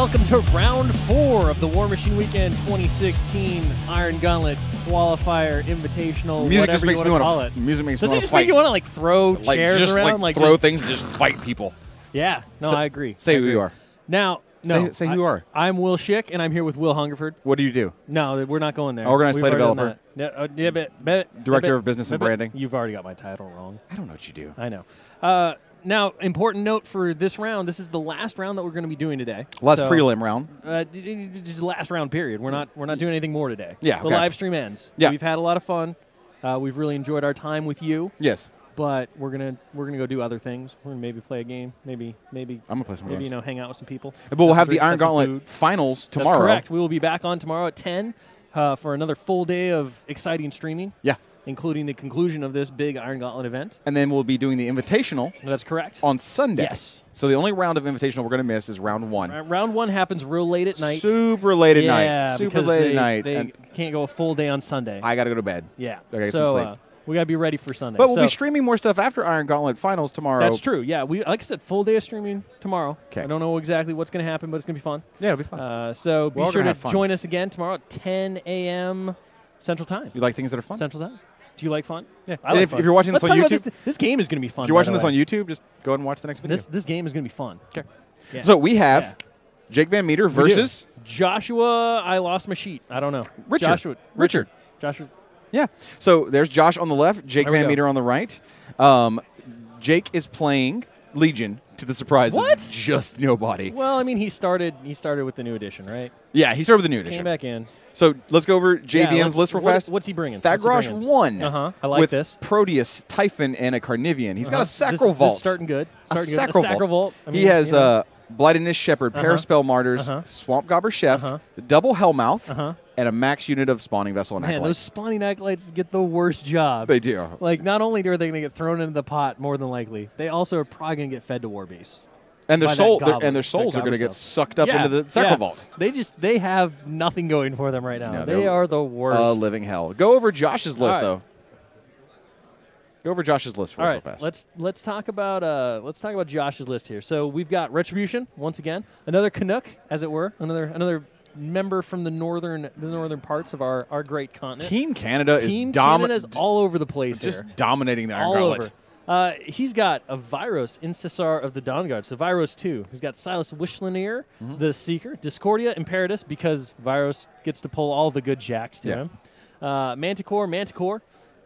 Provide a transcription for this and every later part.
welcome to round 4 of the War Machine Weekend 2016 Iron Gauntlet Qualifier Invitational, Music whatever just makes you me want to want call it. Music makes me Does it want to just fight. make you want to like throw chairs just around? like throw things and just fight people. Yeah, no, I agree. Say who you are. Now, no. Say who you are. I'm Will Shick, and I'm here with Will Hungerford. What do you do? No, we're not going there. Organized We've play already done developer. that. Yeah, Director of Business and Branding. You've already got my title wrong. I don't know what you do. I know. Now, important note for this round. This is the last round that we're going to be doing today. Last prelim round. Just last round period. We're not doing anything more today. Yeah, The okay. live stream ends. Yeah. We've had a lot of fun. We've really enjoyed our time with you. Yes. But we're gonna go do other things. We're gonna maybe play a game. Maybe I'm gonna play some games. hang out with some people. But we'll have Drink, the Iron some Gauntlet food. finals tomorrow. That's correct. We will be back on tomorrow at 10 for another full day of exciting streaming. Yeah. Including the conclusion of this big Iron Gauntlet event. And then we'll be doing the Invitational. That's correct. On Sunday. Yes. So the only round of Invitational we're going to miss is round 1. Round 1 happens real late at night. Super late at yeah, night. Super because late at night. They And can't go a full day on Sunday. I got to go to bed. Yeah. I gotta get some sleep. We got to be ready for Sunday. But we'll be streaming more stuff after Iron Gauntlet finals tomorrow. That's true. Yeah, like I said, full day of streaming tomorrow. 'Kay. I don't know exactly what's going to happen, but it's going to be fun. Yeah, it'll be fun. So We're be all sure gonna to have fun. join us again tomorrow at 10 a.m. Central Time. You like things that are fun? Central Time. Do you like fun? Yeah. I And like if fun. you're watching this Let's on talk about YouTube, this game is going to be fun. if you're watching by this the on way. YouTube, just go ahead and watch the next video. This game is going to be fun. Okay. Yeah. So we have Yeah. Jake VanMeter versus Joshua. I lost my sheet. I don't know. Richard. Joshua. Yeah. So there's Josh on the left, Jake There we go. VanMeter on the right. Jake is playing Legion to the surprise What? of just nobody. Well, I mean, he started with the new edition, right? Yeah, he started with the new Came edition. back in. So let's go over Yeah, JVM's list real fast. What's he bringing? Thagrosh 1 I like with this. Proteus, Typhon, and a Carnivian. He's got a Sacral This Vault. is starting good. A Starting Sacral good. A Sacral Vault. I mean, he has you know. Blightedness Shepherd, Paraspell Martyrs, Swamp Gobber Chef, Double Hellmouth, and a max unit of Spawning Vessel and Man, those Acolytes. spawning acolytes get the worst job. They do. Like, not only are they going to get thrown into the pot, more than likely, they also are probably going to get fed to War Beast. And their by that soul, goblin, their souls that are going to goblin get stuff. sucked up into the Sacral Vault. They have nothing going for them right now. No, they they're are the worst. living hell. Go over Josh's list right. though. Go over Josh's list for All us right, real fast. let's talk about Josh's list here. So we've got Retribution once again, another Canuck, as it were, another member from the northern parts of our great continent. Team Canada Team is Canada's all over the place just here. dominating the Iron All Gauntlet. over. He's got a Viros Incessar of the Dawn Guard, so Viros 2. He's got Silas Wishlanier, the Seeker, Discordia, Imperatus, because Viros gets to pull all the good jacks to him. Manticore,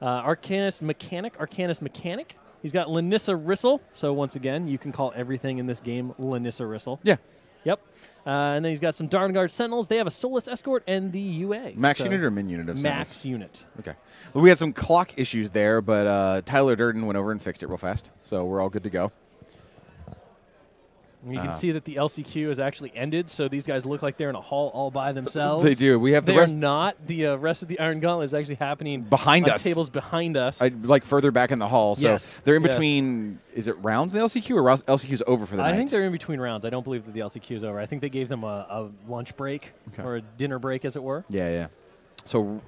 Arcanus Mechanic. He's got Lanissa Rissel, so once again, you can call everything in this game Lanissa Rissel. Yeah. Yep. And then he's got some Dawn Guard Sentinels. They have a Soulless Escort and the UA. Max so unit or min unit of Max Sentinels? unit. Okay. Well, we had some clock issues there, but Tyler Durden went over and fixed it real fast, so we're all good to go. And you can see that the LCQ has actually ended, so these guys look like they're in a hall all by themselves. They do. We have the They're rest not. The rest of the Iron Gauntlet is actually happening behind on us. tables behind us. Like further back in the hall. So Yes. they're in Yes. between. Is it rounds in the LCQ or LCQ's over for the night? I think they're in between rounds. I don't believe that the LCQ is over. I think they gave them a lunch break or a dinner break, as it were. Yeah. So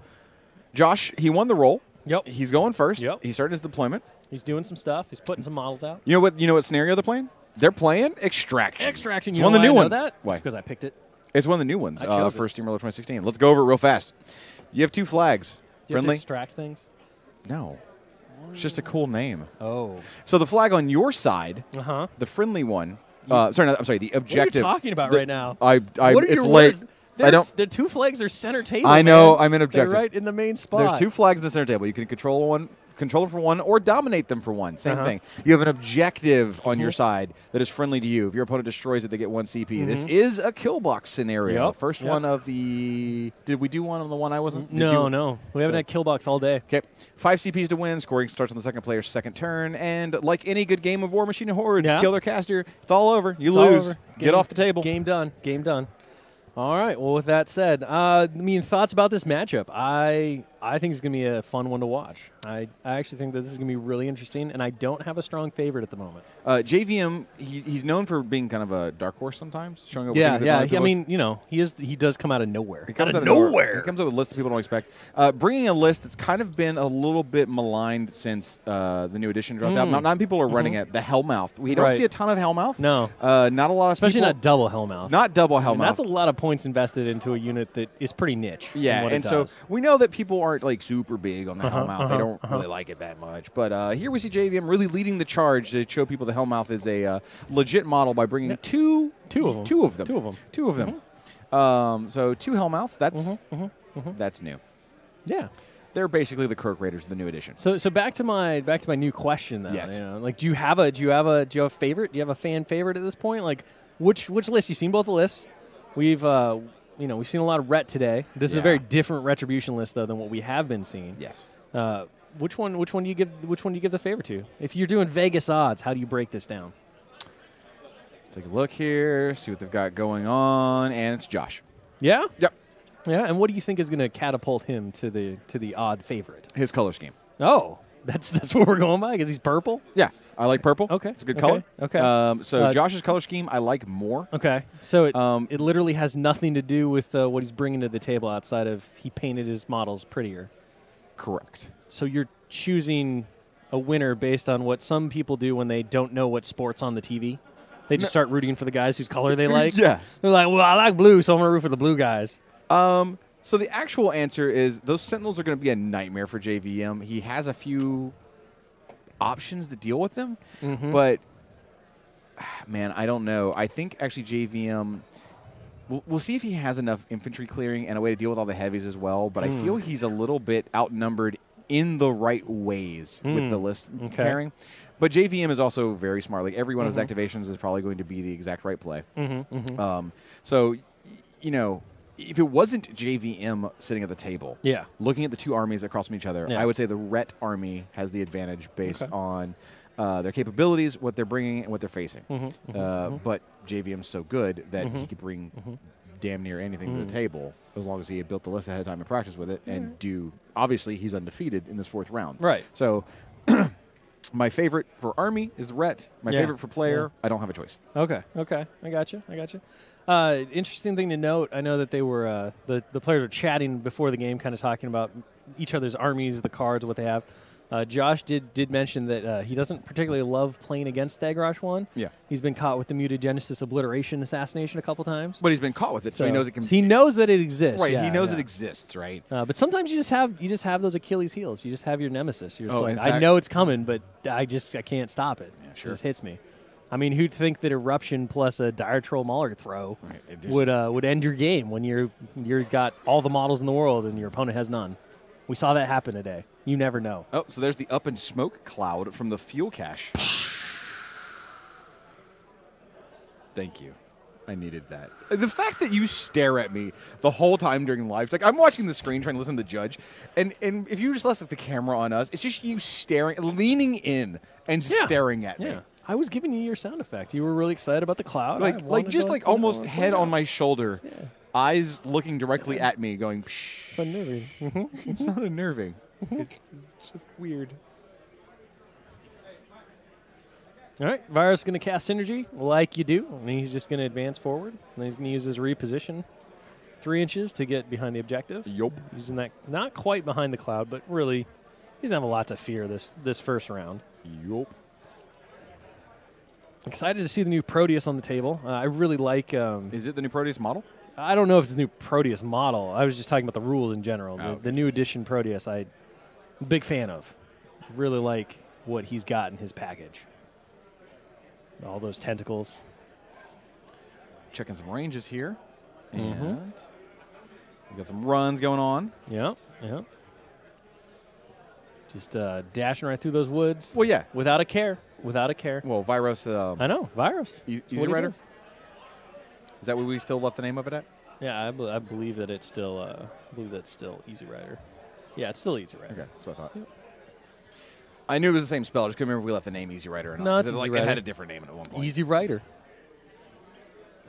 Josh, he won the roll. Yep. He's going first. Yep. He's starting his deployment. He's doing some stuff. He's putting some models out. You know what scenario they're playing? They're playing Extraction. Extraction. It's You one know of the new why I ones. know that? Why? It's because I picked it. It's one of the new ones I chose for it. Steamroller 2016. Let's go over it real fast. You have 2 flags. Do you have to Friendly? extract things? No. It's just a cool name. Oh. So the flag on your side, the friendly one. I'm sorry. The What are you objective. talking about right now? What are your it's late. words? I don't. The 2 flags are center table. I know. man. I'm in They're objective. right in the main spot. There's 2 flags in the center table. You can control them for one, or dominate them for one. Same thing. You have an objective on your side that is friendly to you. If your opponent destroys it, they get 1 CP. This is a kill box scenario. Yep. First one of the. Did we do one on the one I wasn't? No. We haven't had kill box all day. Okay. 5 CPs to win. Scoring starts on the second player's second turn. And like any good game of War Machine and Hordes, kill their caster. It's all over. You It's all lose. over. Get off the table. Game done. Game done. All right. Well, with that said, thoughts about this matchup? I think it's going to be a fun one to watch. I actually think that this is going to be really interesting, and I don't have a strong favorite at the moment. JVM, he's known for being kind of a dark horse sometimes, showing up with Yeah, things that yeah. other people- I mean, you know, he does come out of nowhere. He comes out of nowhere. He comes up with a list that people don't expect. Bringing a list that's kind of been a little bit maligned since the new edition dropped out. Not people are running it. The Hellmouth. We don't see a ton of Hellmouth. No. Not a lot of Especially people. not double Hellmouth. Not double Hellmouth. That's a lot of points invested into a unit that is pretty niche. Yeah, in and what it so does. we know that people aren't like super big on the Hellmouth. They don't really like it that much. But here we see JVM really leading the charge to show people the Hellmouth is a legit model by bringing two of them. So 2 Hellmouths. That's new. Yeah. They're basically the Kirk Raiders of the new edition. So back to my new question though. Yes. You know, like do you have a favorite? Do you have a fan favorite at this point? Like which list? You've seen both the lists. We've seen a lot of Ret today. This is a very different Retribution list though than what we have been seeing. Yes. Which one do you give the favor to? If you're doing Vegas odds, how do you break this down? Let's take a look here, see what they've got going on, and it's Josh. Yeah? Yep. Yeah, and what do you think is going to catapult him to the odd favorite? His color scheme. Oh, that's what we're going by because he's purple? Yeah, I like purple. Okay. It's a good color. Okay. So Josh's color scheme I like more. Okay. So it literally has nothing to do with what he's bringing to the table outside of he painted his models prettier. Correct. So you're choosing a winner based on what some people do when they don't know what sport's on the TV? They just start rooting for the guys whose color they like? Yeah. They're like, well, I like blue, so I'm going to root for the blue guys. So the actual answer is those Sentinels are going to be a nightmare for JVM. He has a few options to deal with them, but, man, I don't know. I think actually JVM, we'll see if he has enough infantry clearing and a way to deal with all the heavies as well, but I feel he's a little bit outnumbered in the right ways with the list pairing. But JVM is also very smart. Like every one of his activations is probably going to be the exact right play. So, you know, if it wasn't JVM sitting at the table, looking at the 2 armies across from each other, I would say the Ret army has the advantage based on their capabilities, what they're bringing, and what they're facing. But JVM's so good that he could bring damn near anything to the table as long as he had built the list ahead of time and practice with it and do. Obviously, he's undefeated in this 4th round. Right. So my favorite for army is Ret. My favorite for player, I don't have a choice. Okay. I got you. Interesting thing to note, I know that they were the players were chatting before the game, kind of talking about each other's armies, the cards, what they have. Josh did mention that he doesn't particularly love playing against Dagrosh 1. Yeah. He's been caught with the Mutagenesis Obliteration Assassination a couple times. But he's been caught with it, so he knows it can. He knows that it exists. Right, yeah, he knows it exists, right? But sometimes you just have those Achilles heels. You just have your nemesis. You're just like, in fact, I know it's coming, but I can't stop it. Yeah, sure. It just hits me. I mean, who'd think that Eruption plus a Dire Troll Mauler throw would end your game when you've got all the models in the world and your opponent has none? We saw that happen today. You never know. Oh, so there's the up and smoke cloud from the fuel cache. Thank you. I needed that. The fact that you stare at me the whole time during live, like I'm watching the screen trying to listen to the judge, and if you just left the camera on us, it's just you staring, leaning in and staring at me. I was giving you your sound effect. You were really excited about the cloud. Like almost head on my shoulder, eyes looking directly at me, going. Psh. It's unnerving. It's not unnerving. It's just weird. All right, Virus is going to cast Synergy like you do. And he's just going to advance forward. And then he's going to use his reposition 3 inches to get behind the objective. Yup. Using that, not quite behind the cloud, but really, he doesn't have a lot to fear this first round. Yup. Excited to see the new Proteus on the table. I really like... Is it the new Proteus model? I don't know if it's the new Proteus model. I was just talking about the rules in general. The new edition Proteus, I'm a big fan of. Really like what he's got in his package. All those tentacles. Checking some ranges here. And we got some runs going on. Yeah. Just dashing right through those woods. Well, yeah. Without a care. Well, Viros. I know. Virus. Easy Rider? Is that what we still left the name of it at? Yeah, I believe that it's still. That's still Easy Rider. Yeah, it's still Easy Rider. Okay, that's what I thought. Yep. I knew it was the same spell. I just couldn't remember if we left the name Easy Rider or not. No, it's Easy Rider. It had a different name at one point. Easy Rider.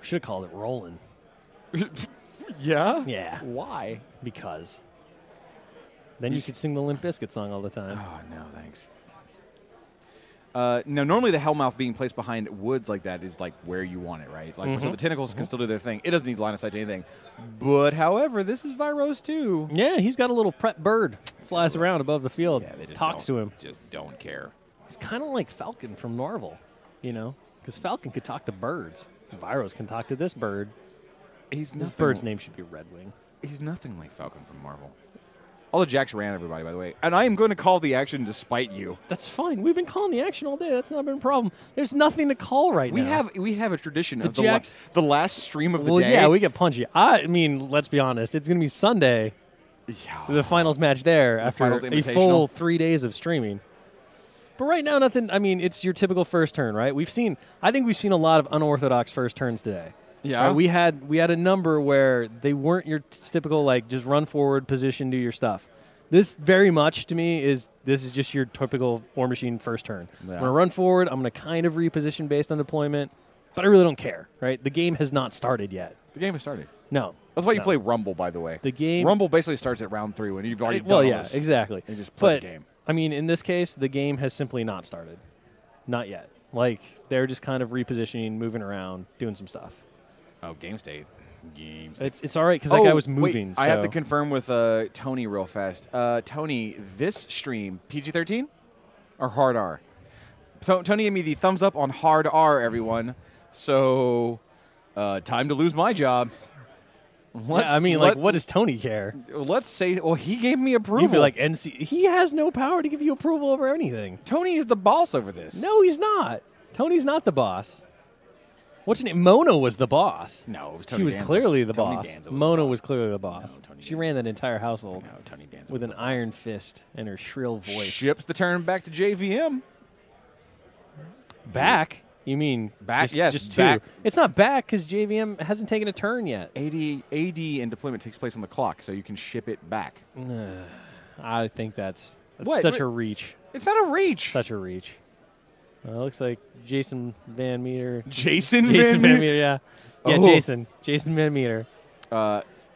We should have called it Rollin'. Yeah? Yeah. Why? Because Then you could sing the Limp Bizkit song all the time. Oh, no, thanks. Now, normally the Hellmouth being placed behind woods like that is like where you want it, right? Like so the tentacles can still do their thing. It doesn't need line of sight to anything. But, however, this is Vyros too. Yeah, he's got a little prep bird. Flies around above the field. Yeah, they just talks to him. Just don't care. It's kind of like Falcon from Marvel, you know? Because Falcon could talk to birds. Vyros can talk to this bird. This bird's name should be Redwing. He's nothing like Falcon from Marvel. All the jacks ran everybody, by the way. And I am going to call the action despite you. That's fine. We've been calling the action all day. That's not been a problem. There's nothing to call right now. We have a tradition of jacks, the last stream of the day. Yeah, we get punchy. I mean, let's be honest. It's going to be Sunday. Yeah. The finals match there after a full 3 days of streaming. But right now, nothing. I mean, it's your typical first turn, right? I think we've seen a lot of unorthodox first turns today. Yeah. We had a number where they weren't your typical like just run forward position, do your stuff. This very much to me is just your typical War Machine first turn. Yeah. I'm gonna run forward. I'm gonna kind of reposition based on deployment, but I really don't care. Right? The game has not started yet. The game has started. No. That's why you play Rumble, by the way. Rumble basically starts at round 3 when you've already done all this. Exactly. You just play the game. I mean, in this case, the game has simply not started. Not yet. Like they're just kind of repositioning, moving around, doing some stuff. Oh, game state. It's all right because that guy was moving. Wait, I have to confirm with Tony real fast. Tony, this stream, PG-13 or hard R? Tony gave me the thumbs up on hard R, everyone. So, time to lose my job. What does Tony care? Let's say, well, he gave me approval. You'd be like, NC. He has no power to give you approval over anything. Tony is the boss over this. No, he's not. Tony's not the boss. What's your name? Mona was the boss. No, it was Tony She was Danza. clearly the Tony boss. Danza Mona was clearly the boss. No, she ran that entire household Tony Danza with an iron fist and her shrill voice. Ships the turn back to JVM. Back? You mean back? Just two. Back. It's not back because JVM hasn't taken a turn yet. AD and deployment takes place on the clock, so you can ship it back. I think that's such a reach. It's not a reach. Such a reach. Looks like Jason VanMeter. Jason VanMeter? Yeah. Yeah, Oh. Jason VanMeter.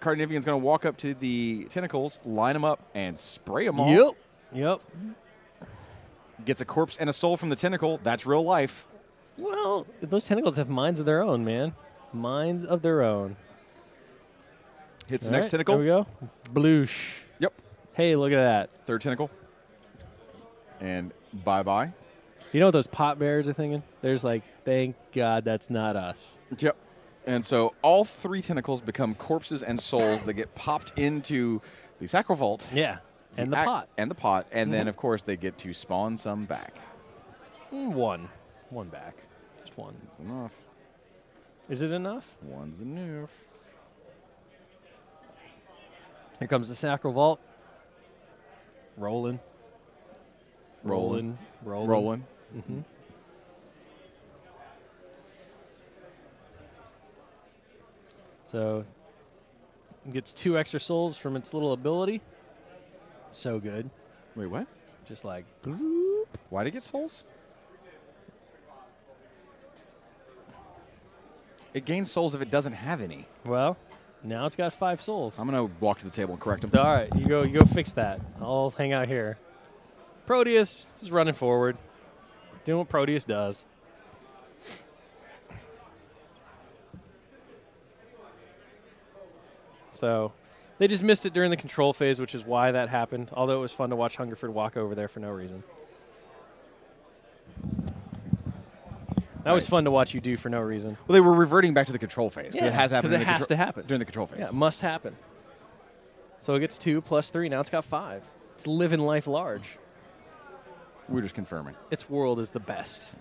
Carnivian's going to walk up to the tentacles, line them up, and spray them all. Yep. Gets a corpse and a soul from the tentacle. That's real life. Well, those tentacles have minds of their own, man. Minds of their own. Hits the next tentacle. There we go. Bloosh. Yep. Hey, look at that. Third tentacle. And bye-bye. You know what those pot bears are thinking? There's like, thank God that's not us. Yep. And so all 3 tentacles become corpses and souls that get popped into the Sacral Vault. Yeah. And the pot. And the pot. And then, of course, they get to spawn some back. One back. Just one. It's enough. Is it enough? One's enough. Here comes the Sacral Vault. Rolling. Mm-hmm. So, it gets 2 extra souls from its little ability. So good. Wait, what? Just like, bloop. Why'd it get souls? It gains souls if it doesn't have any. Well, now it's got 5 souls. I'm going to walk to the table and correct him. All right, you go fix that. I'll hang out here. Proteus is running forward, doing what Proteus does. So they just missed it during the control phase, which is why that happened, although it was fun to watch Hungerford walk over there for no reason. That was fun to watch you do for no reason. Well, they were reverting back to the control phase. Yeah, it has happened. Because it has to happen. During the control phase. Yeah, it must happen. So it gets 2 plus 3. Now it's got 5. It's living life large. We're just confirming. Its world is the best.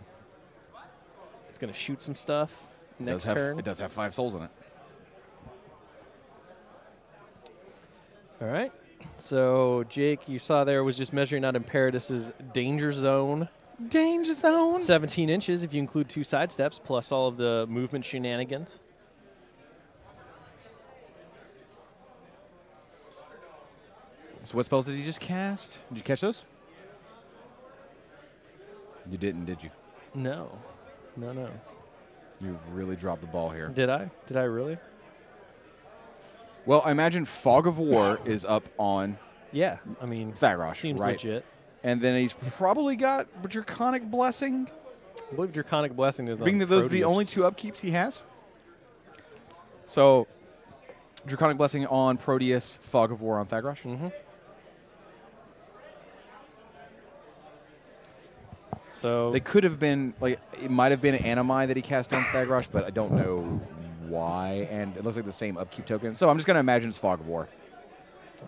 It's going to shoot some stuff next turn. It does have 5 souls in it. All right. So, Jake, you saw there was just measuring out Imperatus's danger zone. Danger zone. 17 inches if you include 2 side steps plus all of the movement shenanigans. So what spells did he just cast? Did you catch those? You didn't, did you? No. You've really dropped the ball here. Did I? Did I really? Well, I imagine Fog of War is up on Yeah, I mean, Thagrosh, seems right? legit. And then he's probably got Draconic Blessing. I believe Draconic Blessing is Being on that those are the Proteus. only 2 upkeeps he has. So, Draconic Blessing on Proteus, Fog of War on Thagrosh. Mm-hmm. So They could have been, like, it might have been Animi that he cast on Thagrosh, but I don't know why. And it looks like the same upkeep token. So I'm just going to imagine it's Fog of War.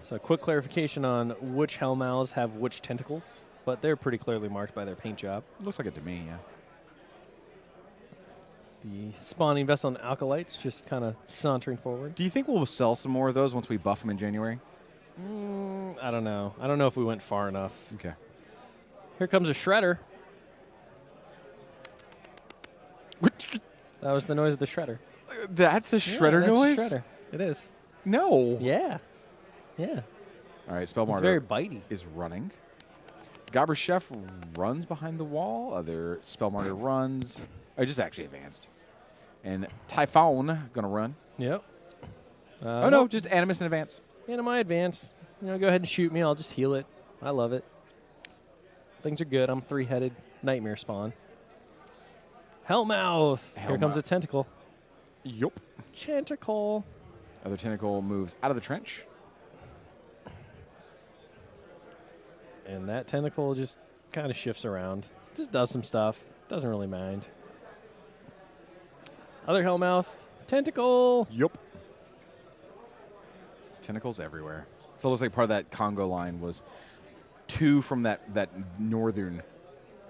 So quick clarification on which Hellmouths have which tentacles, but they're pretty clearly marked by their paint job. Looks like it to me, yeah. The spawning vessel and Alkalites just kind of sauntering forward. Do you think we'll sell some more of those once we buff them in January? I don't know. I don't know if we went far enough. Okay. Here comes a Shredder. That was the noise of the Shredder. That's a Shredder noise? That's a Shredder. It is. No. Yeah. Yeah. All right, It's Spellmartyr very bitey. is running. Gobber Chef runs behind the wall. Other Spellmartyr runs. I just actually advanced. And Typhon going to run. Yep. Oh, no, just Animus in advance. And in my advance, go ahead and shoot me. I'll just heal it. I love it. Things are good. I'm 3-headed nightmare spawn. Hellmouth. Here comes a tentacle. Yup. Chanticle. Other tentacle moves out of the trench. And that tentacle just kind of shifts around. Just does some stuff. Doesn't really mind. Other Hellmouth. Tentacle. Yup. Tentacles everywhere. So it looks like part of that Congo line was 2 from that northern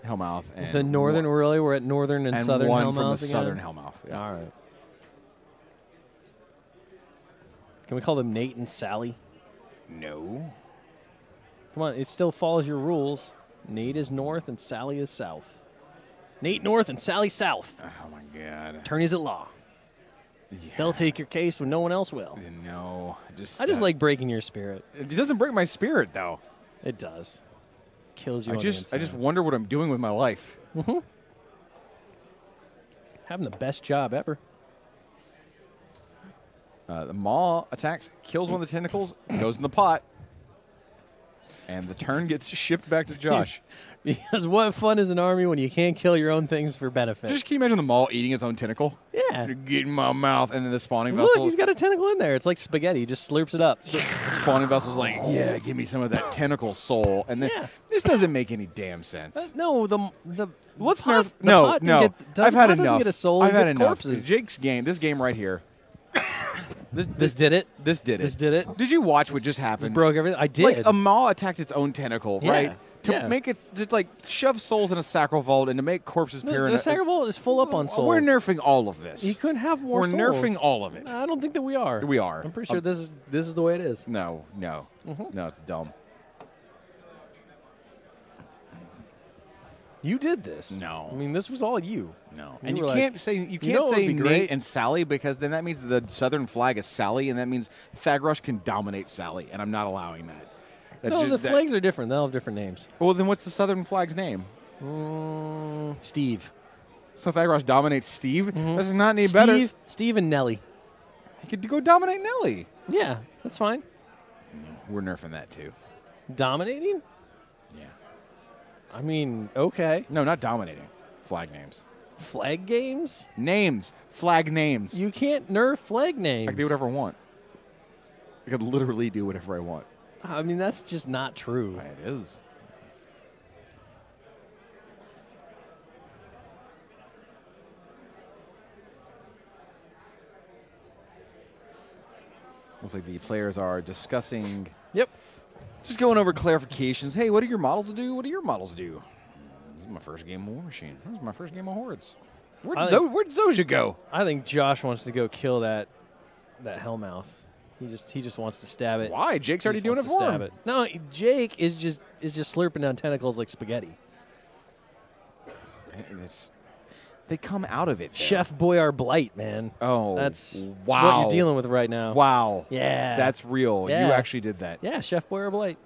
Hellmouth. And The northern, really? We're at northern and southern one Hellmouth from the again? southern Hellmouth. Yeah. All right. Can we call them Nate and Sally? No. Come on, it still follows your rules. Nate is north and Sally is south. Nate north and Sally south. Oh, my God. Attorneys at law. Yeah. They'll take your case when no one else will. No. I just like breaking your spirit. It doesn't break my spirit, though. It does. Kills you I on the just inside. wonder what I'm doing with my life. Having the best job ever. The Maw attacks, kills one of the tentacles, goes in the pot. And the turn gets shipped back to Josh. Because what fun is an army when you can't kill your own things for benefit? Just can you imagine the Maw eating its own tentacle? Yeah. Get in my mouth, and then the spawning Look, vessel. he's got a tentacle in there. It's like spaghetti. He just slurps it up. The spawning vessel's like, yeah, give me some of that tentacle soul. And then Yeah. this doesn't make any damn sense. No, the Let's pot, nerf. the No, pot no. didn't get, I've had pot doesn't enough. get a soul. I've It had gets enough. corpses. Jake's game. This game right here. This did it. This did it. This did it. Did you watch what just This happened? broke everything. I did. Like a Maw attacked its own tentacle, Yeah, right? To yeah. make it just like shove souls in a sacral vault and to make corpses appear in the a Sacred Vault is full up on souls. We're nerfing all of this. You couldn't have more We're souls. nerfing all of it. I don't think that we are. We are. I'm pretty sure this is the way it is. No, no, no. It's dumb. You did this. No. I mean, this was all you. No, You and you were can't like, say know what would be Nate great? and Sally because then that means the southern flag is Sally, and that means Thagrosh can dominate Sally, and I'm not allowing that. That's No, just- the that- flags are different. They'll have different names. Well, then what's the southern flag's name? Steve. So Thagrosh dominates Steve. This is not any better. Steve and Nelly. He could go dominate Nelly. Yeah, that's fine. We're nerfing that too. Dominating? Yeah. I mean, okay. No, not dominating. Flag names. Flag games? Names. Flag names. You can't nerf flag names. I can do whatever I want. I could literally do whatever I want. I mean, that's just not true. It is. Looks like the players are discussing. Yep. Just going over clarifications. Hey, what do your models do? What do your models do? This is my first game of War Machine. This is my first game of Hordes. Where'd Zosha go? I think Josh wants to go kill that Hellmouth. He just wants to stab it. Why? Jake's already doing it Wants to for stab him. it. No, Jake is just slurping down tentacles like spaghetti. They come out of it. Though. Chef Boyar Blight, man. Oh, that's wow. what you're dealing with right now. Wow. Yeah. That's real. Yeah. You actually did that. Yeah, Chef Boyar Blight.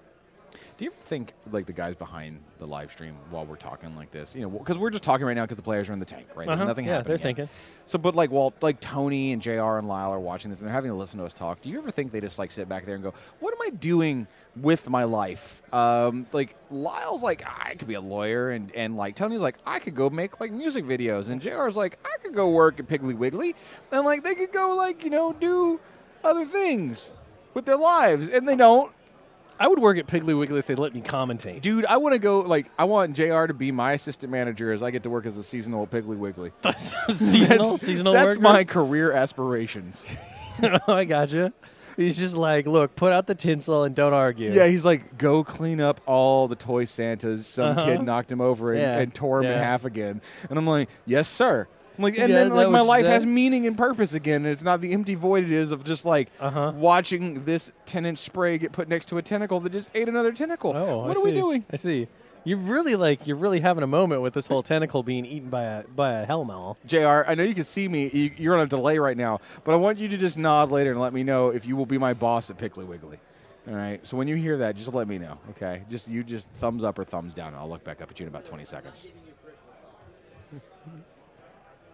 Do you ever think, like, the guys behind the live stream while we're talking like this, you know, because we're just talking right now because the players are in the tank, right? There's nothing happening they're yet. thinking. So, but, like, while, like, Tony and JR and Lyle are watching this and they're having to listen to us talk, do you ever think they just, like, sit back there and go, what am I doing with my life? Like, Lyle's like, I could be a lawyer, and like, Tony's like, I could go make, like, music videos, and JR's like, I could go work at Piggly Wiggly, and, like, they could go, like, you know, do other things with their lives, and they don't. I would work at Piggly Wiggly if they'd let me commentate. Dude, I want to go, like, I want JR to be my assistant manager as I get to work as a seasonal at Piggly Wiggly. seasonal That's worker? my career aspirations. Oh, I gotcha. He's just like, look, put out the tinsel and don't argue. Yeah, he's like, go clean up all the toy Santas. Some kid knocked him over and tore him in half again. And I'm like, yes, sir. I'm like, and then like my life has meaning and purpose again. And it's not the empty void it is of just like watching this 10-inch spray get put next to a tentacle that just ate another tentacle. Oh, what are we doing? I see. You're really having a moment with this whole tentacle being eaten by a hellmouth. JR, I know you can see me. You're on a delay right now, but I want you to just nod later and let me know if you will be my boss at Piggly Wiggly. All right. So when you hear that, just let me know. Okay. You just thumbs up or thumbs down, and I'll look back up at you in about 20 seconds.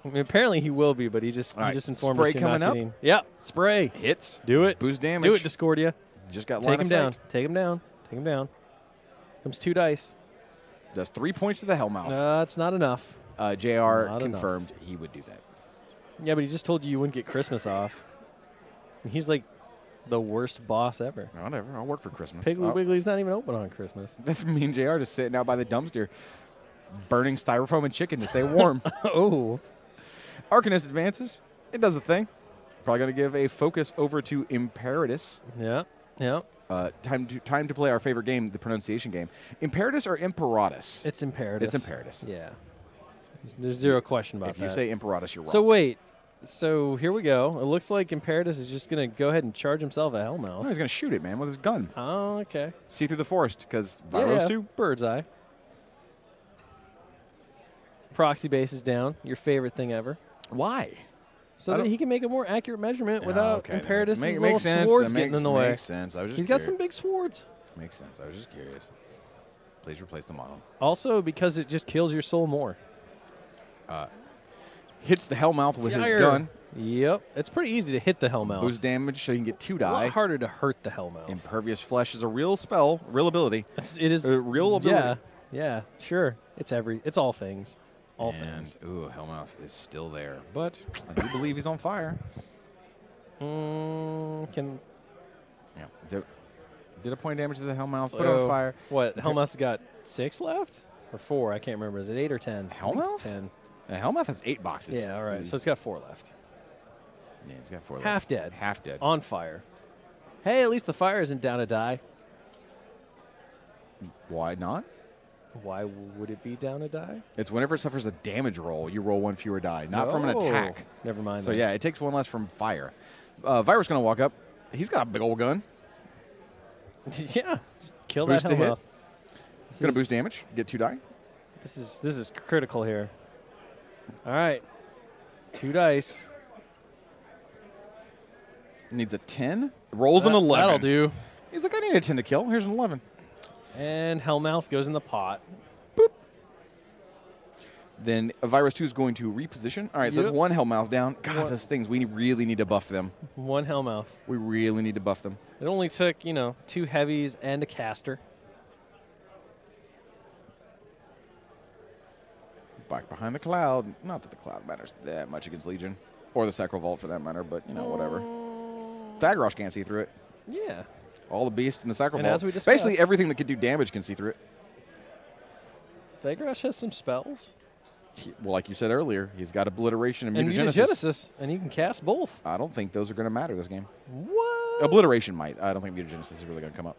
I mean, apparently he will be, but he just informed spray us you're coming not up. getting. Yeah, spray Hits. Do it. Boost damage. Do it, Discordia. Just got Take line him of down. sight. Take him down. Take him down. Comes 2 dice. Does 3 points to the Hellmouth. That's not enough. JR confirmed he would do that. Yeah, but he just told you wouldn't get Christmas off. He's like the worst boss ever. Whatever. I'll work for Christmas. Piggly Wiggly's not even open on Christmas. That's me and JR just sitting out by the dumpster, burning styrofoam and chicken to stay warm. Oh. Arcanist advances. It does a thing. Probably going to give a focus over to Imperatus. Yeah. Yeah. Time to play our favorite game, the pronunciation game. Imperatus or Imperatus? It's Imperatus. It's Imperatus. Yeah. There's zero question about that. If you say Imperatus, you're wrong. So wait. So here we go. It looks like Imperatus is just going to go ahead and charge himself a Hellmouth. No, he's going to shoot it, man, with his gun. Oh, okay. See through the forest, because Vyros 2. Bird's eye. Proxy base is down. Your favorite thing ever. Why? So that he can make a more accurate measurement without Imperatus' little sense. swords getting in the way. Makes sense. I was just He's got some big swords. Makes sense. I was just curious. Please replace the model. Also, because it just kills your soul more. Hits the Hellmouth with his gun. Yep. It's pretty easy to hit the Hellmouth. Boost damage so you can get 2 die. A lot harder to hurt the Hellmouth. Impervious Flesh is a real spell, real ability. It is a real ability. Yeah, sure. It's all things. All things. Ooh, Hellmouth is still there. But I do believe he's on fire. Did a point damage to the Hellmouth, put on fire. What? Hellmouth's got 6 left? Or 4? I can't remember. Is it 8 or 10? Hellmouth? 10. Hellmouth has 8 boxes. Yeah, all right. So it's got 4 left. Yeah, it's got 4 left. Half dead. Half dead. On fire. Hey, at least the fire isn't down to die. Why not? Why would it be down to die? It's whenever it suffers a damage roll, you roll 1 fewer die, not from an attack. Never mind. So, yeah, it takes 1 less from fire. Vyros going to walk up. He's got a big old gun. Yeah. Just kill boost that Hellmouth. It's going to boost damage. Get 2 die. This is critical here. All right. 2 dice. Needs a 10. Rolls an 11. That'll do. He's like, I need a 10 to kill. Here's an 11. And Hellmouth goes in the pot. Boop. Then Vyros 2 is going to reposition. All right, so that's 1 Hellmouth down. God, those things, we really need to buff them. 1 Hellmouth. We really need to buff them. It only took, 2 heavies and a caster. Back behind the cloud. Not that the cloud matters that much against Legion. Or the Sacral Vault for that matter, but, whatever. Thagrosh can't see through it. Yeah. All the beasts in the Sacral And Vault. as we discussed, basically everything that could do damage can see through it. Thagrosh has some spells. Well, like you said earlier, he's got Obliteration and Mutagenesis. And he can cast both. I don't think those are going to matter this game. What? Obliteration might. I don't think Mutagenesis is really going to come up.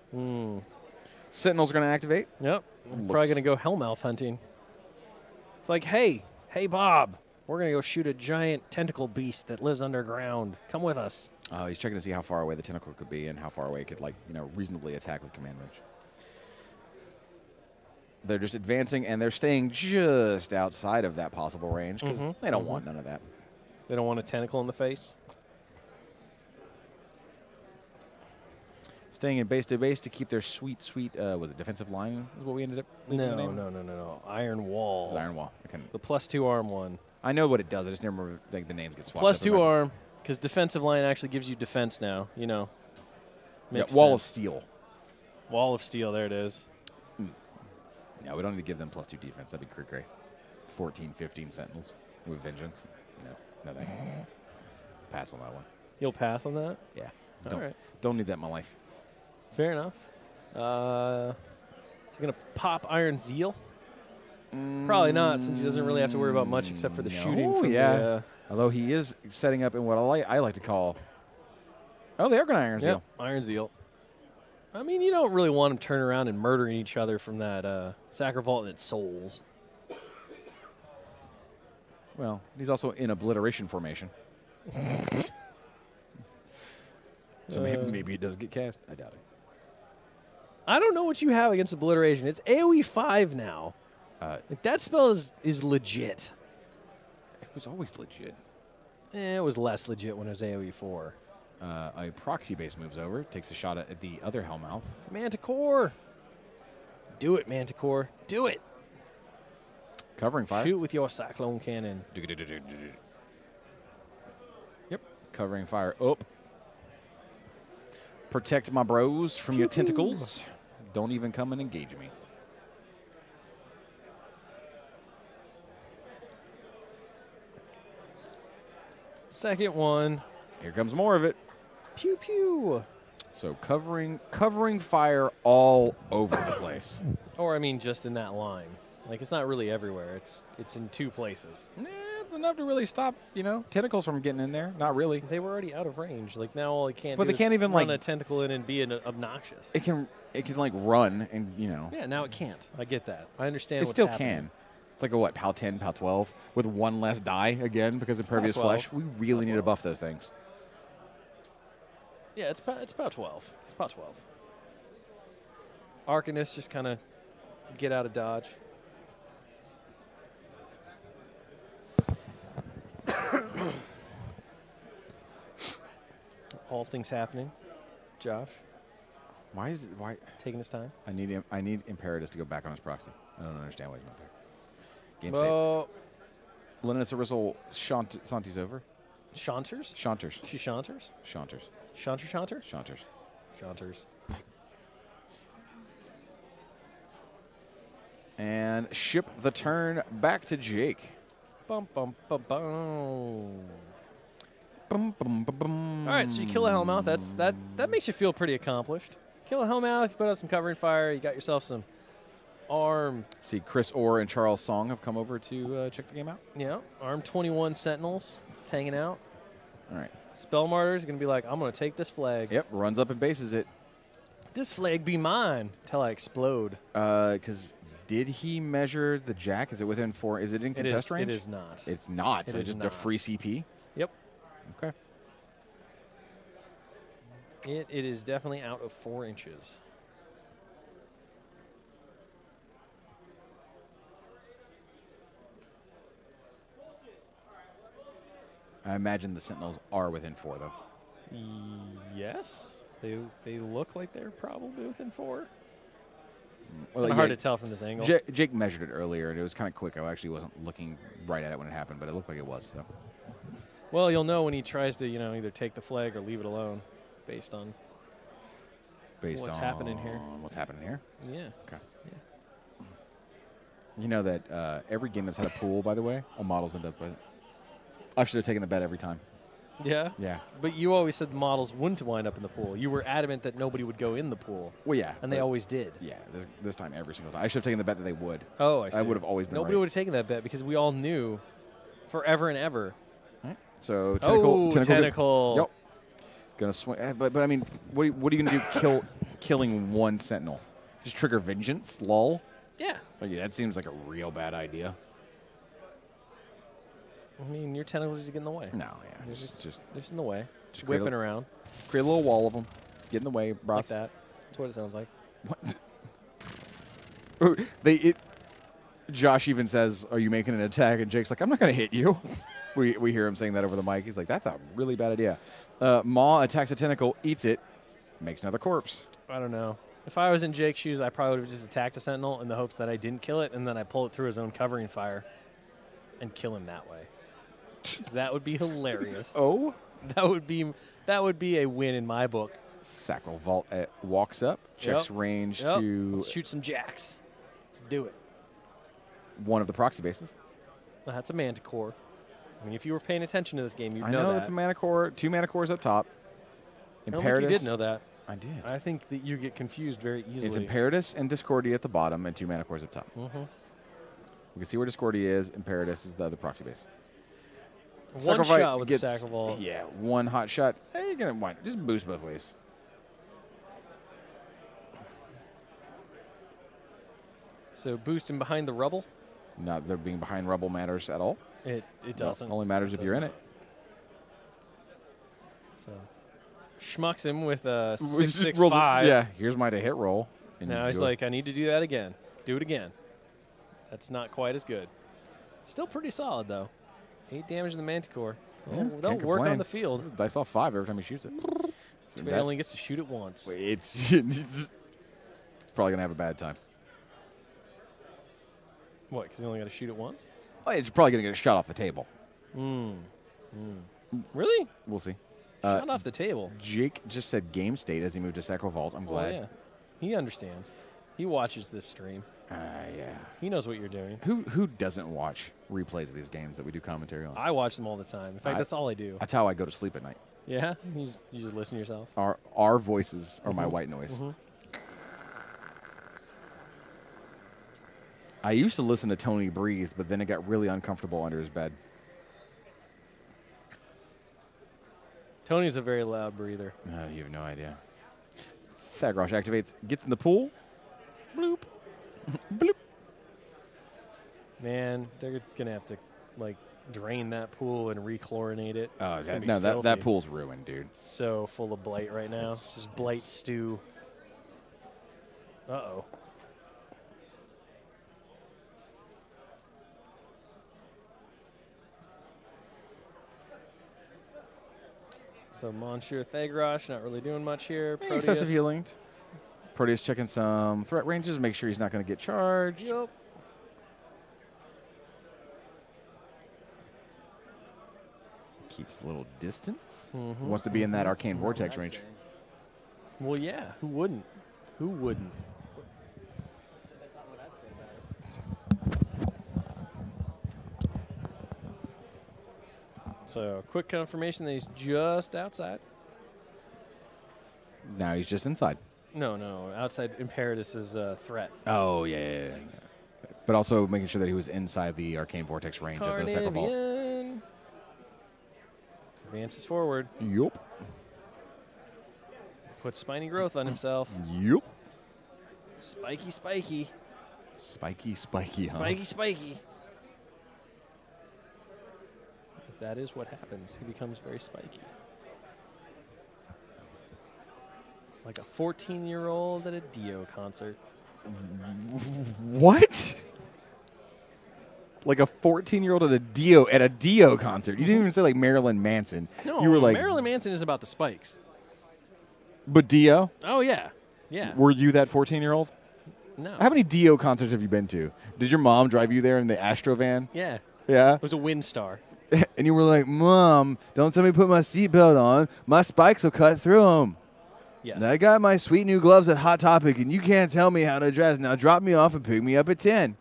Sentinels are going to activate. Yep. Probably going to go Hellmouth hunting. It's like, hey, Bob, we're going to go shoot a giant tentacle beast that lives underground. Come with us. He's checking to see how far away the tentacle could be and how far away it could, reasonably attack with command range. They're just advancing, and they're staying just outside of that possible range because they don't want none of that. They don't want a tentacle in the face? Staying in base to base to keep their sweet, was it defensive line is what we ended up leaving the name? No. Iron Wall. It's Iron Wall. The +2 arm one. I know what it does. I just never remember the names get swapped. +2 arm, because defensive line actually gives you defense now. You know. Yeah, Wall of Steel. Wall of Steel. There it is. No, we don't need to give them +2 defense. That'd be great. 14, 15 Sentinels with Vengeance. No thank you. Pass on that one. You'll pass on that? Yeah. All right. Don't need that in my life. Fair enough. Is he going to pop Iron Zeal? Probably not, since he doesn't really have to worry about much except for the shooting. From Although he is setting up in what I like to call. Oh, they are going to Iron Zeal. Iron Zeal. I mean, you don't really want them turning around and murdering each other from that Sacre Vault and its souls. Well, he's also in obliteration formation. So maybe it does get cast. I doubt it. I don't know what you have against obliteration. It's AoE 5 now. Like that spell is legit. It was always legit. It was less legit when it was AoE 4. A proxy base moves over, takes a shot at the other Hellmouth. Manticore. Do it, Manticore. Do it. Covering fire. Shoot with your Cyclone Cannon. Yep. Covering fire up. Protect my bros from your tentacles. Don't even come and engage me. Second one. Here comes more of it. Pew pew. So covering fire all over the place. Or I mean just in that line. Like it's not really everywhere. It's in 2 places. It's enough to really stop, tentacles from getting in there. Not really. They were already out of range. Like now all it can't but do they is can't even run a tentacle in and be obnoxious. It can like run and Yeah, now it can't. I get that. I understand it what's still happening. can. It's like a what, POW 10, POW 12 with 1 less die again because of Impervious Flesh. We really need to buff those things. Yeah, it's POW 12. It's POW 12. Arcanists just kind of get out of dodge. All things happening. Josh. Why taking his time? I need Imperatus to go back on his proxy. I don't understand why he's not there. Game state. Linus Arizal Shanti's over. Shanters? Shanters. She Shanters? Shanters. Shanter? Shanters. Shanters. And ship the turn back to Jake. Bum, bum, bum, bum. Bum, bum, bum, bum. All right, so you kill a Hellmouth. That makes you feel pretty accomplished. Kill a Hellmouth, you put out some covering fire, you got yourself some arm. See, Chris Orr and Charles Song have come over to check the game out. Yeah, arm 21 Sentinels. It's hanging out. All right. Spell Martyr's going to be like, I'm going to take this flag. Yep, runs up and bases it. This flag be mine until I explode. Because did he measure the jack? Is it within 4? Is it in contest range? It is not. It's not. It so it's is just not. a free CP? Yep. Okay. It is definitely out of 4 inches. I imagine the Sentinels are within 4, though. Yes. They look like they're probably within 4. Well, It's hard to tell from this angle. Jake measured it earlier, and it was kind of quick. I actually wasn't looking right at it when it happened, but it looked like it was. So. Well, you'll know when he tries to, either take the flag or leave it alone based on what's happening here. What's happening here? Yeah. Okay. Yeah. You know that every game that's had a pool, by the way, all models end up with it. I should have taken the bet every time. Yeah? Yeah. But you always said the models wouldn't wind up in the pool. You were adamant that nobody would go in the pool. Well, yeah. And they always did. Yeah, this time every single time. I should have taken the bet that they would. Oh, I see. I would have always been Nobody right. would have taken that bet because we all knew forever and ever. All right. So, tentacle. Tentacle. Yep. Gonna swing. But I mean, what are you going to do killing 1 Sentinel? Just trigger Vengeance? Lol? Yeah. Like, that seems like a real bad idea. I mean, your tentacles just get in the way. No, yeah. They're Just in the way. just Whipping around. create a little wall of them. Get in the way, bros. Like that. That's what it sounds like. What? Josh even says, "Are you making an attack?" And Jake's like, "I'm not going to hit you." we hear him saying that over the mic. He's like, "That's a really bad idea." Maw attacks a tentacle, eats it, Makes another corpse. I don't know. If I was in Jake's shoes, I probably would have just attacked a Sentinel in the hopes that I didn't kill it, and then I pull it through his own covering fire and kill him that way. 'Cause that would be hilarious. Oh? That would be a win in my book. Sacral Vault walks up, checks range to... Let's shoot some jacks. Let's do it. one of the proxy bases. That's a Manticore. I mean, if you were paying attention to this game, you'd I know know that. it's a mana core, 2 mana cores up top. I don't think you did know that. I did. I think that you get confused very easily. It's Imperatus and Discordia at the bottom and 2 mana cores up top. We can see where Discordia is. Imperatus is the other proxy base. One shot with the Sacral Vault. Yeah, one hot shot. Hey, you're going to just boost both ways. So boosting behind the rubble? Not there being behind rubble matters at all. It doesn't. No, only matters if you're in it. So schmucks him with a 6/6/5. Yeah, here's my to hit roll. Now he's like, I need to do that again. Do it again. That's not quite as good. Still pretty solid though. 8 damage in the Manticore. Yeah, Don't work on the field. Dice off 5 every time he shoots it. So he only gets to shoot it once. It's probably gonna have a bad time. What? Because he only got to shoot it once? Oh, it's probably gonna get a shot off the table. Really? We'll see. Shot off the table. Jake just said game state as he moved to Sacral Vault. I'm glad. Yeah. He understands. He watches this stream. Yeah. He knows what you're doing. Who doesn't watch replays of these games that we do commentary on? I watch them all the time. In fact, that's all I do. That's how I go to sleep at night. Yeah? You just listen to yourself? Our voices are my white noise. I used to listen to Tony breathe, but then it got really uncomfortable under his bed. Tony's a very loud breather. You have no idea. Thagrosh activates, gets in the pool. Bloop. Bloop. Man, they're going to have to, like, drain that pool and rechlorinate it. Oh, is that, no, that pool's ruined, dude. It's so full of blight right now. It's just blight stew. Uh-oh. So Monsieur Thagrosh not really doing much here. Proteus. Excessive healing. Proteus checking some threat ranges, make sure he's not going to get charged. Yep. Keeps a little distance. Wants to be in that Arcane Vortex range. Well, yeah. Who wouldn't? Who wouldn't? So, quick confirmation that he's just outside. Now he's just inside. No. Outside Imperatus' threat. Oh, yeah. But also making sure that he was inside the Arcane Vortex range of the Sacral Vault. Advances forward. Yup. Puts Spiny Growth on himself. Yup. Spiky. Spiky, huh? Spiky. That is what happens. He becomes very spiky. Like a 14-year-old at a Dio concert. What? Like a 14-year-old at a Dio concert. You didn't even say like Marilyn Manson. No, you were like Marilyn Manson is about the spikes. But Dio? Oh yeah. Yeah. Were you that 14-year-old? No. How many Dio concerts have you been to? Did your mom drive you there in the Astro van? Yeah. Yeah. It was a Windstar. And you were like, Mom, don't tell me to put my seatbelt on. My spikes will cut through them. Yes. And I got my sweet new gloves at Hot Topic, and you can't tell me how to dress. Now drop me off and pick me up at 10.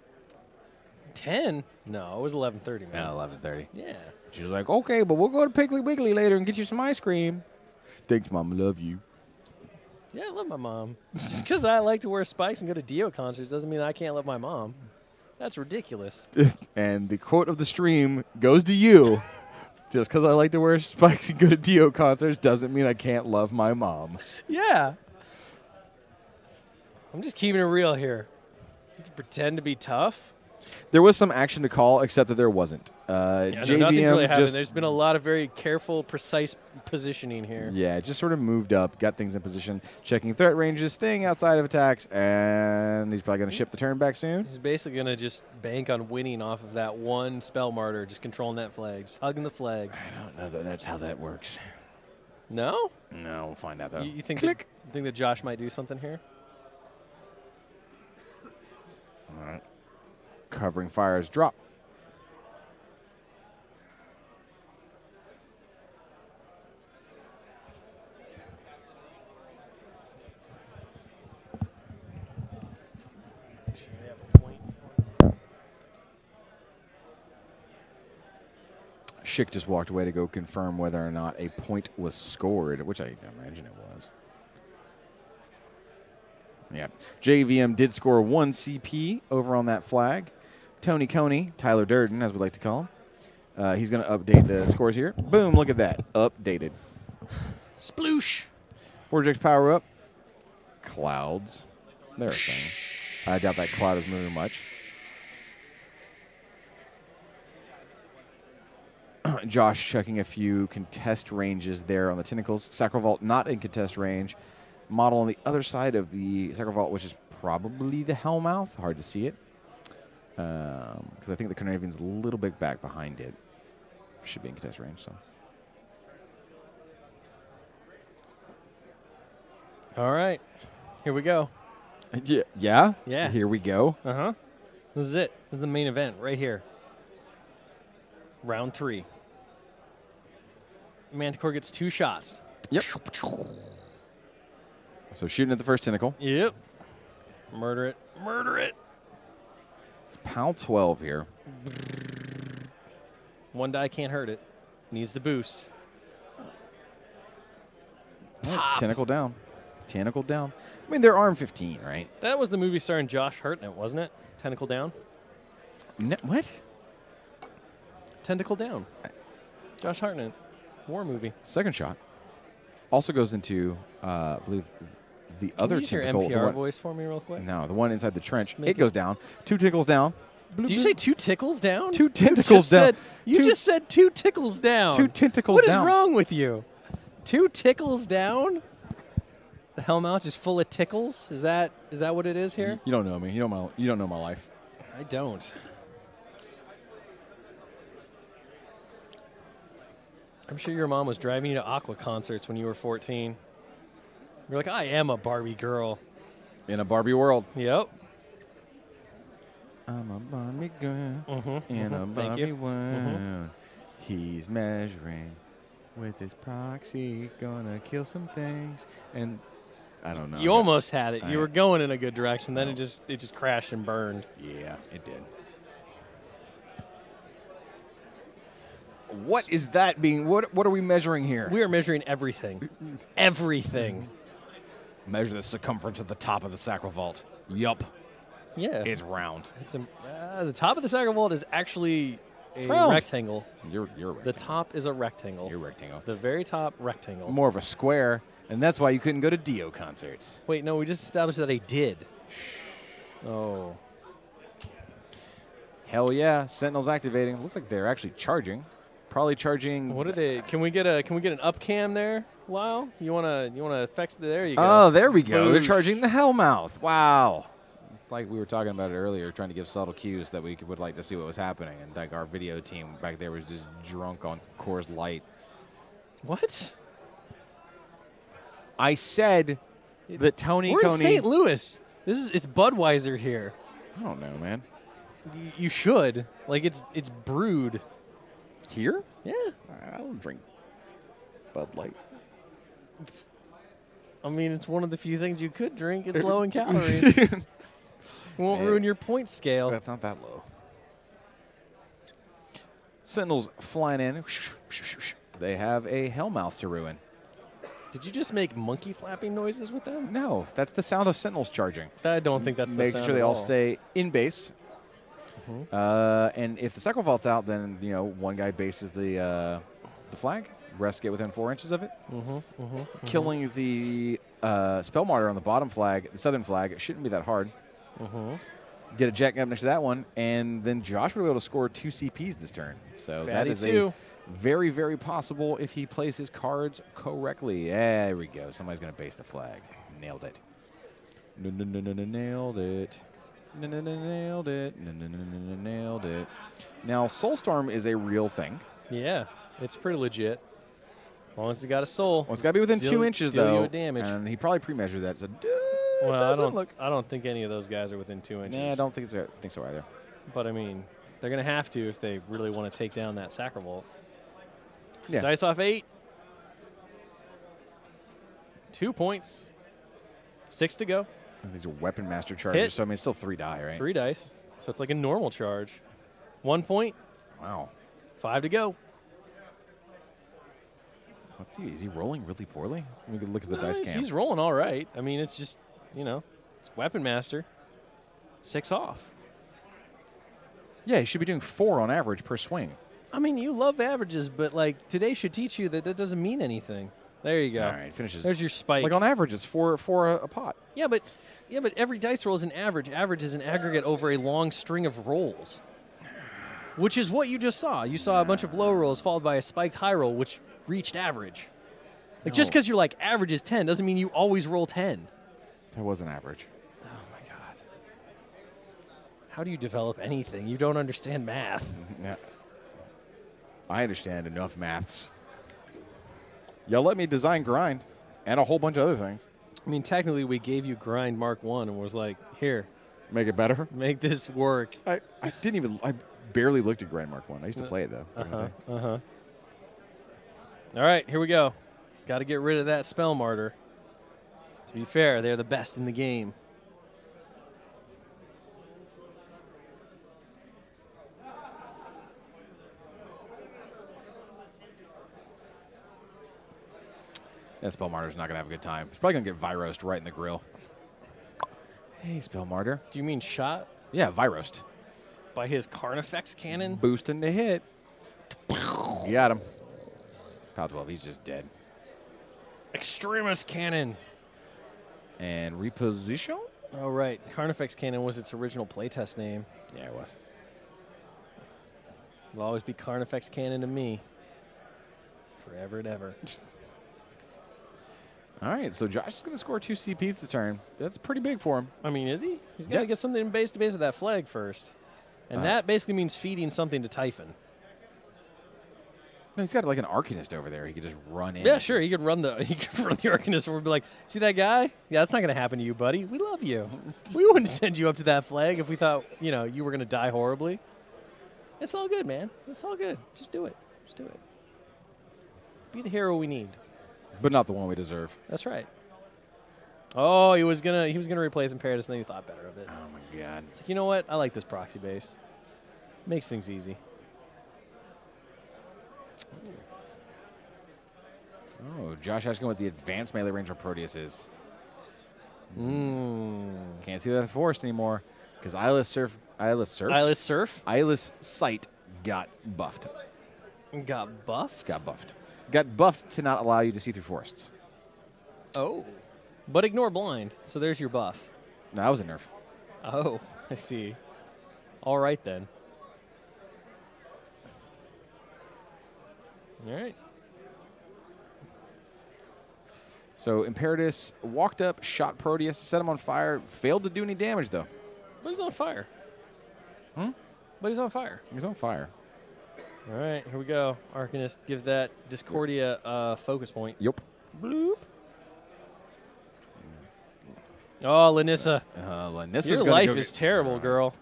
10? No, it was 11:30, man. 11:30. Yeah. She was like, okay, but we'll go to Piggly Wiggly later and get you some ice cream. Thanks, Mom. Love you. Yeah, I love my mom. Just because I like to wear spikes and go to Dio concerts doesn't mean I can't love my mom. That's ridiculous. And the quote of the stream goes to you. Just because I like to wear spikes and go to Dio concerts doesn't mean I can't love my mom. Yeah. I'm just keeping it real here. Pretend to be tough. There was some action to call, except that there wasn't. Nothing's JVM really happened. There's been a lot of very careful, precise positioning here. Yeah, just sort of moved up, got things in position, checking threat ranges, staying outside of attacks, and he's probably going to ship the turn back soon. He's basically going to just bank on winning off of that one spell martyr, just controlling that flag, just hugging the flag. I don't know that that's how that works. No? No, we'll find out, though. You think Click. that Josh might do something here? All right. Covering fires drop. Shick just walked away to go confirm whether or not a point was scored, which I imagine it was. Yeah. JVM did score 1 CP over on that flag. Tony Coney, Tyler Durden, as we like to call him. He's going to update the scores here. Boom, look at that. Updated. Sploosh. Vortex power up. Clouds. They're a thing. I doubt that cloud is moving much. Josh checking a few contest ranges there on the tentacles. Sacrovault not in contest range. Model on the other side of the Sacrovault, which is probably the Hellmouth. Hard to see it. Because I think the Carnarvon's a little bit back behind it. Should be in contest range, so. All right. Here we go. Yeah? Yeah. Here we go. Uh-huh. This is it. This is the main event right here. Round 3. Manticore gets 2 shots. Yep. So shooting at the first tentacle. Yep. Murder it. Murder it. It's PAL 12 here. 1 die can't hurt it. Needs the boost. Pop. Tentacle down. Tentacle down. I mean, they're arm 15, right? That was the movie starring Josh Richter, wasn't it? Tentacle Down? No, what? Tentacle Down. Josh Hartnett. War movie. Second shot. Also goes into, I believe, the other use your tentacle. NPR voice for me real quick? No, the one inside the trench. It goes down. 2 tickles down. Did you say 2 tickles down? 2 tentacles down. You just said 2 tickles down. 2 tentacles What down. is wrong with you? 2 tickles down? The Hellmouth is full of tickles? Is that what it is here? You don't know me. You don't know my life. I don't. I'm sure your mom was driving you to Aqua concerts when you were 14. You're like, I am a Barbie girl. In a Barbie world. Yep. I'm a Barbie girl in a Thank Barbie you. world. He's measuring with his proxy, gonna kill some things. And I don't know. You almost had it. You were going in a good direction. Then it just crashed and burned. Yeah, it did. What is that being? What are we measuring here? We are measuring everything. Everything. Measure the circumference of the top of the Sacrovault. Yup. Yeah. It's round. It's the top of the Sacrovault is actually a round. rectangle. You're a rectangle. The top is a rectangle. You're a rectangle. The very top rectangle. More of a square, and that's why you couldn't go to Dio concerts. Wait, no, we just established that I did. Oh. Hell yeah, Sentinel's activating. Looks like they're actually charging. Probably charging. What are they? Can we get an up cam there, Lyle? You wanna effect? There you go. Oh, there we go. They're Boosh. charging the Hellmouth. Wow. It's like we were talking about it earlier, trying to give subtle cues that we would like to see what was happening, and like our video team back there was just drunk on Coors Light. What? I said that Tony We're in Coney. St. Louis. It's Budweiser here. I don't know, man. You should. Like it's brewed. Here? Yeah. I don't drink Bud Light. I mean, it's one of the few things you could drink. It's low in calories. It won't ruin your point scale. That's not that low. Sentinels flying in. They have a Hellmouth to ruin. Did you just make monkey flapping noises with them? No, that's the sound of Sentinels charging. I don't think that's the Making sound sure they at all stay in base. And if the Sacrovault's out, then one guy bases the flag. Rest get within 4 inches of it. Killing the Spell Martyr on the bottom flag, the southern flag, it shouldn't be that hard. Get a jack up next to that one, and then Josh will be able to score 2 CPs this turn. So that is a very, very possible if he plays his cards correctly. There we go. Somebody's going to base the flag. Nailed it. Nailed it. Nailed it. Nailed it. Now, Soulstorm is a real thing. Yeah, it's pretty legit. As long as he got a soul. Well, it's got to be within 2 inches, deal though. You damage. And he probably pre-measured that. So Well, I don't think any of those guys are within 2 inches. Nah, I don't think so either. But, I mean, they're going to have to if they really want to take down that Sacravolt. So Yeah. dice off 8. 2 points. 6 to go. And these are Weapon Master charges, Hit. so I mean, it's still 3 die, right? 3 dice. So it's like a normal charge. 1 point. Wow. 5 to go. Let's see. Is he rolling really poorly? We could look at the dice cam. He's rolling all right. I mean, it's just, it's Weapon Master. 6 off. Yeah, he should be doing 4 on average per swing. I mean, you love averages, but, like, today should teach you that that doesn't mean anything. There you go. All right, finishes. There's your spike. Like on average, it's four a pot. Yeah, but every dice roll is an average. Average is an aggregate over a long string of rolls, which is what you just saw. You saw a bunch of low rolls followed by a spiked high roll, which reached average. Like just because you're like average is 10 doesn't mean you always roll 10. That wasn't average. Oh my god! How do you develop anything? You don't understand math. Yeah. I understand enough maths. Y'all let me design grind and a whole bunch of other things. I mean, technically, we gave you grind Mark 1 and was like, here, Make it better. make this work. I didn't even. I barely looked at grind Mark 1. I used to play it though. All right, here we go. Got to get rid of that Spell Martyr. To be fair, they're the best in the game. That Spellmartyr's not gonna have a good time. He's probably gonna get Virost right in the grill. Hey, Spellmartyr. Do you mean shot Yeah, Virost. by his Carnifex cannon? Boosting the hit. You got him. Pow 12. He's just dead. Extremis cannon. And reposition. Oh, right. Carnifex cannon was its original playtest name. Yeah, it was. It'll always be Carnifex cannon to me. Forever and ever. All right, so Josh is going to score 2 CPs this turn. That's pretty big for him. I mean, is he? He's got to get something base to base with that flag first. And that basically means feeding something to Typhon. No, he's got like an Arcanist over there. He could just run in. Yeah, sure. He could run the Arcanist and be like, see that guy? Yeah, that's not going to happen to you, buddy. We love you. We wouldn't send you up to that flag if we thought, you were going to die horribly. It's all good, man. It's all good. Just do it. Just do it. Be the hero we need. But not the one we deserve. That's right. Oh, he was gonna replace Imperatus, and then he thought better of it. Oh my god. It's like, you know what? I like this proxy base. Makes things easy. Oh, Josh asking what the advanced melee range of Proteus is. Can't see that forest anymore because Eyeless Sight got buffed. Got buffed? Got buffed to not allow you to see through forests. Oh. But ignore blind, so there's your buff. No, that was a nerf. Oh, I see. All right, then. All right. So Imperatus walked up, shot Proteus, set him on fire, failed to do any damage, though. But he's on fire. But he's on fire. He's on fire. All right, here we go. Arcanist, give that Discordia a focus point. Yep. Bloop. Oh, Lanissa. Lanissa's Your life is terrible, girl.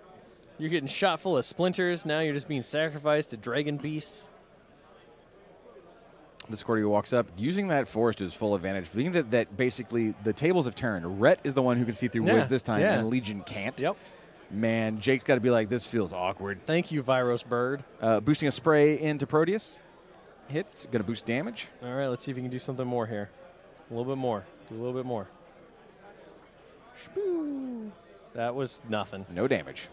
You're getting shot full of splinters. Now you're just being sacrificed to dragon beasts. Discordia walks up, using that forest to his full advantage. Being that basically the tables have turned. Rhett is the one who can see through woods this time, and Legion can't. Yep. Man, Jake's got to be like, this feels awkward. Thank you, Viros Bird. Boosting a spray into Proteus. Hits. Going to boost damage. All right, let's see if we can do something more here. A little bit more. Do a little bit more. Shpoo. That was nothing. No damage.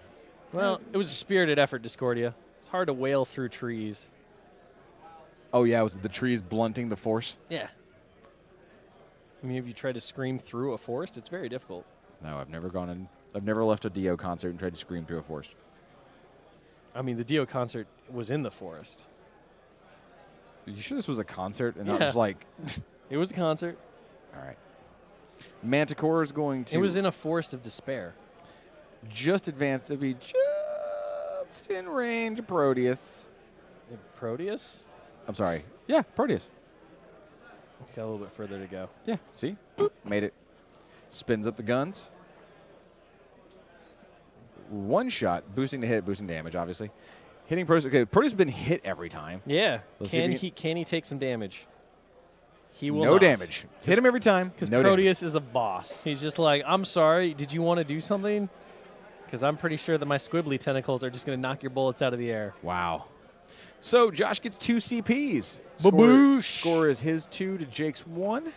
Well, it was a spirited effort, Discordia. It's hard to wail through trees. Oh, yeah. Was it the trees blunting the force? Yeah. I mean, if you try to scream through a forest, it's very difficult. No, I've never left a Dio concert and tried to scream through a forest. I mean, the Dio concert was in the forest. Are you sure this was a concert and not just like... It was a concert. All right. Manticore is going to... It was in a forest of despair. Just advanced to be just in range of Proteus. Proteus? I'm sorry. Yeah, Proteus. It's got a little bit further to go. Yeah, see? Boop, made it. Spins up the guns. One shot, boosting to hit, boosting damage, obviously. Hitting Proteus. Okay, Proteus has been hit every time. Yeah. Can he take some damage? He will not. Damage. Hit him every time. Because Proteus is a boss. He's just like, I'm sorry, did you want to do something? Because I'm pretty sure that my squibbly tentacles are just going to knock your bullets out of the air. Wow. So Josh gets 2 CPs. Score is his 2 to Jake's 1.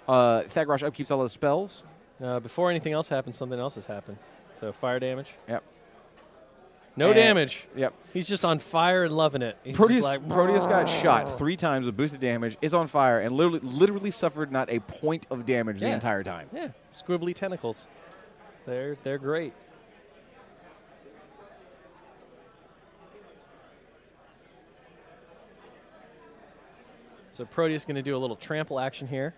Thagrosh upkeeps all those spells. Before anything else happens, something else has happened. So fire damage. Yep. No damage. Yep. He's just on fire and loving it. He's Proteus like, got shot 3 times with boosted damage, is on fire, and literally suffered not a point of damage the entire time. Yeah. Squibbly tentacles. They're great. So Proteus going to do a little trample action here,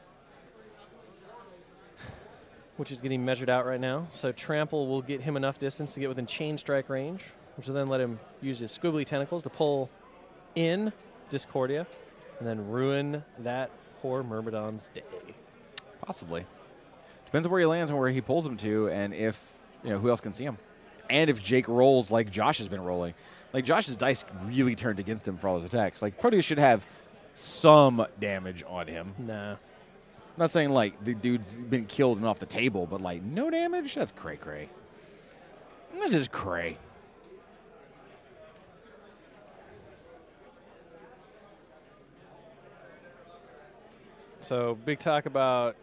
which is getting measured out right now. So trample will get him enough distance to get within chain strike range, which will then let him use his squibbly tentacles to pull in Discordia and then ruin that poor Myrmidon's day. Possibly. Depends on where he lands and where he pulls him to, and if, who else can see him. And if Jake rolls like Josh has been rolling. Like, Josh's dice really turned against him for all his attacks. Like, Proteus should have some damage on him. Nah. I'm not saying, like, the dude's been killed and off the table, but, like, no damage? That's cray-cray. That's just cray. So, big talk about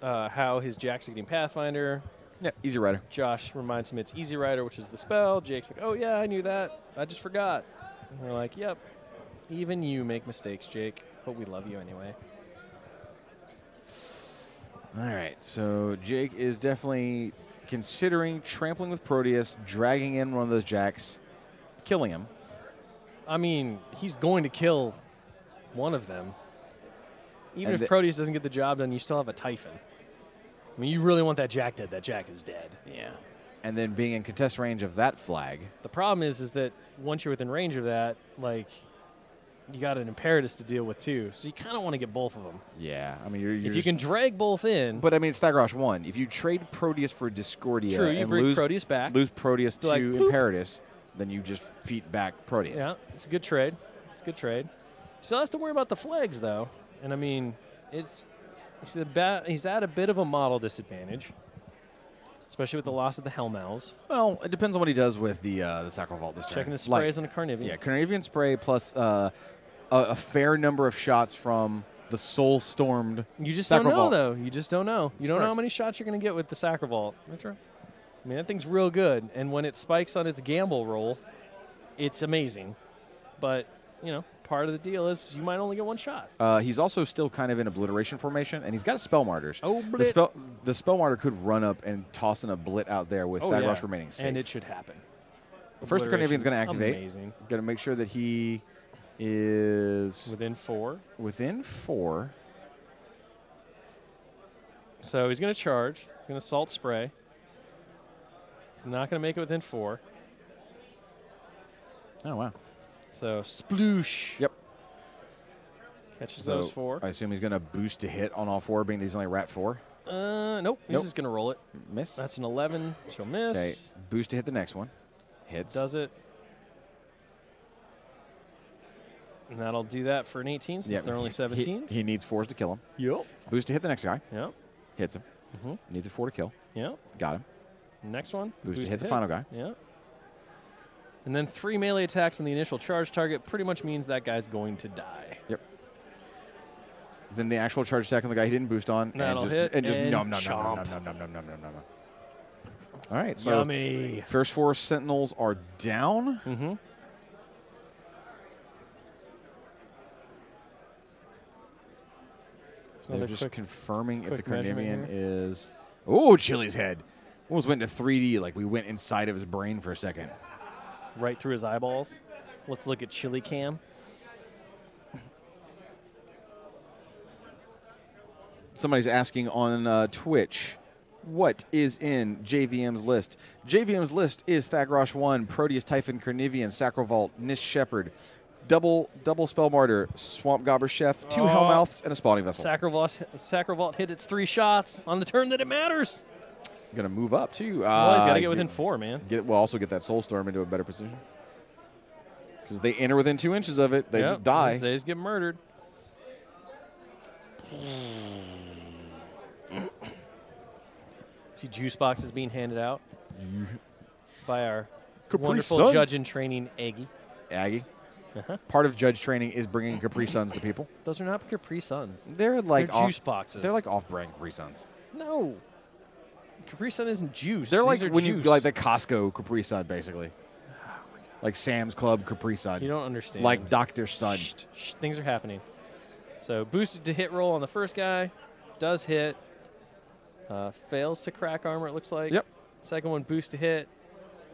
how his jacks are getting Pathfinder. Yeah, Easy Rider. Josh reminds him it's Easy Rider, which is the spell. Jake's like, oh, yeah, I knew that. I just forgot. And we're like, yep. Even you make mistakes, Jake, but we love you anyway. All right, so Jake is definitely considering trampling with Proteus, dragging in one of those jacks, killing him. I mean, he's going to kill one of them. Even if Proteus doesn't get the job done, you still have a Typhon. I mean, you really want that jack dead. That jack is dead. Yeah. And then being in contest range of that flag. The problem is that once you're within range of that, like, you got an Imperatus to deal with too, so you kind of want to get both of them. Yeah, I mean, if you can drag both in. But I mean, it's Thagrosh 1. If you trade Proteus for Discordia, true, you and bring Proteus back, lose Proteus to like, Imperatus, then you just feed back Proteus. Yeah, it's a good trade. It's a good trade. Still has to worry about the flags though, and I mean, he's at a bit of a model disadvantage, especially with the loss of the Hellmouths. Well, it depends on what he does with the Sacral Vault this turn. Checking his sprays on a Carnivian. Yeah, Carnivian spray plus a fair number of shots from the Soul-Stormed You just Sacral don't know, Vault. though. You just don't know. You don't know how many shots you're going to get with the Sacral Vault. That's right. I mean, that thing's real good, and when it spikes on its gamble roll, it's amazing. But, part of the deal is you might only get one shot. He's also still kind of in obliteration formation, and he's got a Spell Martyrs. Oh, the Spell Martyr could run up and toss in a Blit out there with Thagrosh remaining safe. And it should happen. First, the Carnivian's going to activate. Amazing. Going to make sure that he is within 4. Within 4. So he's going to charge. He's going to Salt Spray. He's not going to make it within 4. Oh, wow. So sploosh. Yep. Catches those 4. I assume he's going to boost to hit on all 4, being that he's only Rat 4. Nope. He's just going to roll it. Miss. That's an 11. She'll miss. Okay. Boost to hit the next one. Hits. Does it. And that'll do that for an 18 since they're only 17s. He needs 4s to kill him. Yep. Boost to hit the next guy. Yep. Hits him. Needs a 4 to kill. Yep. Got him. Next one. Boost to hit the final guy. Yep. And then 3 melee attacks on the initial charge target pretty much means that guy's going to die. Yep. Then the actual charge attack on the guy he didn't boost on. That'll hit. And just nom. chomp. All right. So Yummy. First 4 Sentinels are down. They're just confirming if the Carnivian is... Oh, Chili's head. Almost went into 3D, like we went inside of his brain for a second. Right through his eyeballs. Let's look at Chili Cam. Somebody's asking on Twitch, what is in JVM's list? JVM's list is Thagrosh 1, Proteus, Typhon, Carnivian, Sacral Vault, Nist Shepherd, double spell martyr, swamp gobber chef, 2 hellmouths, and a spawning vessel. Sacrovault hit its 3 shots on the turn that it matters. Gonna move up too. Well, he's got to get within 4, man. We'll also get that Soulstorm into a better position. Because they enter within 2 inches of it, they just die. They just get murdered. See juice boxes being handed out by our wonderful judge in training, Aggie. Part of judge training is bringing Capri Suns to people. Those are not Capri Suns. They're like juice boxes. They're like off-brand Capri Suns. No. Capri Sun isn't juice. They're like when juice. you like the Costco Capri Sun, basically. Like Sam's Club Capri Sun. You don't understand. Like Dr. Sun. Shh, things are happening. So boosted to hit roll on the first guy. Does hit. Fails to crack armor, it looks like. Yep. Second one, boost to hit.